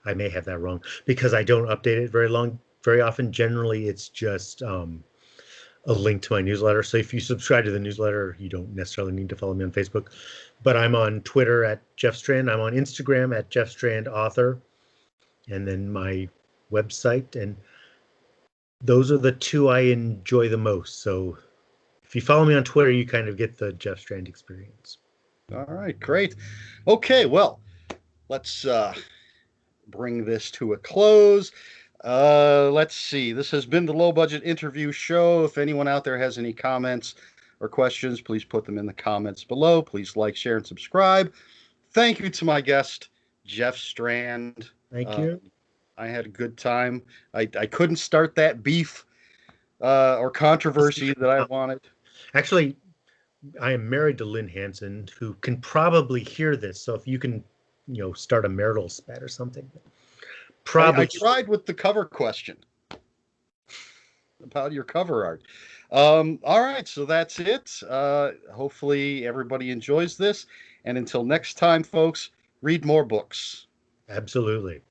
I may have that wrong because I don't update it very often. Generally, it's just a link to my newsletter. So if you subscribe to the newsletter, you don't necessarily need to follow me on Facebook. But I'm on Twitter at Jeff Strand. I'm on Instagram at Jeff Strand author, and then my website. And those are the two I enjoy the most. So if you follow me on Twitter, you kind of get the Jeff Strand experience. All right, great. Okay, well, let's bring this to a close. Let's see. This has been the Low Budget Interview Show. If anyone out there has any comments or questions, please put them in the comments below. Please like, share, and subscribe. Thank you to my guest, Jeff Strand. Thank you. I had a good time. I couldn't start that beef or controversy that I wanted. Actually, I am married to Lynn Hansen, who can probably hear this. So if you can, start a marital spat or something. Probably. I tried with the cover question about your cover art. All right, so that's it. Hopefully everybody enjoys this. And until next time, folks, read more books. Absolutely.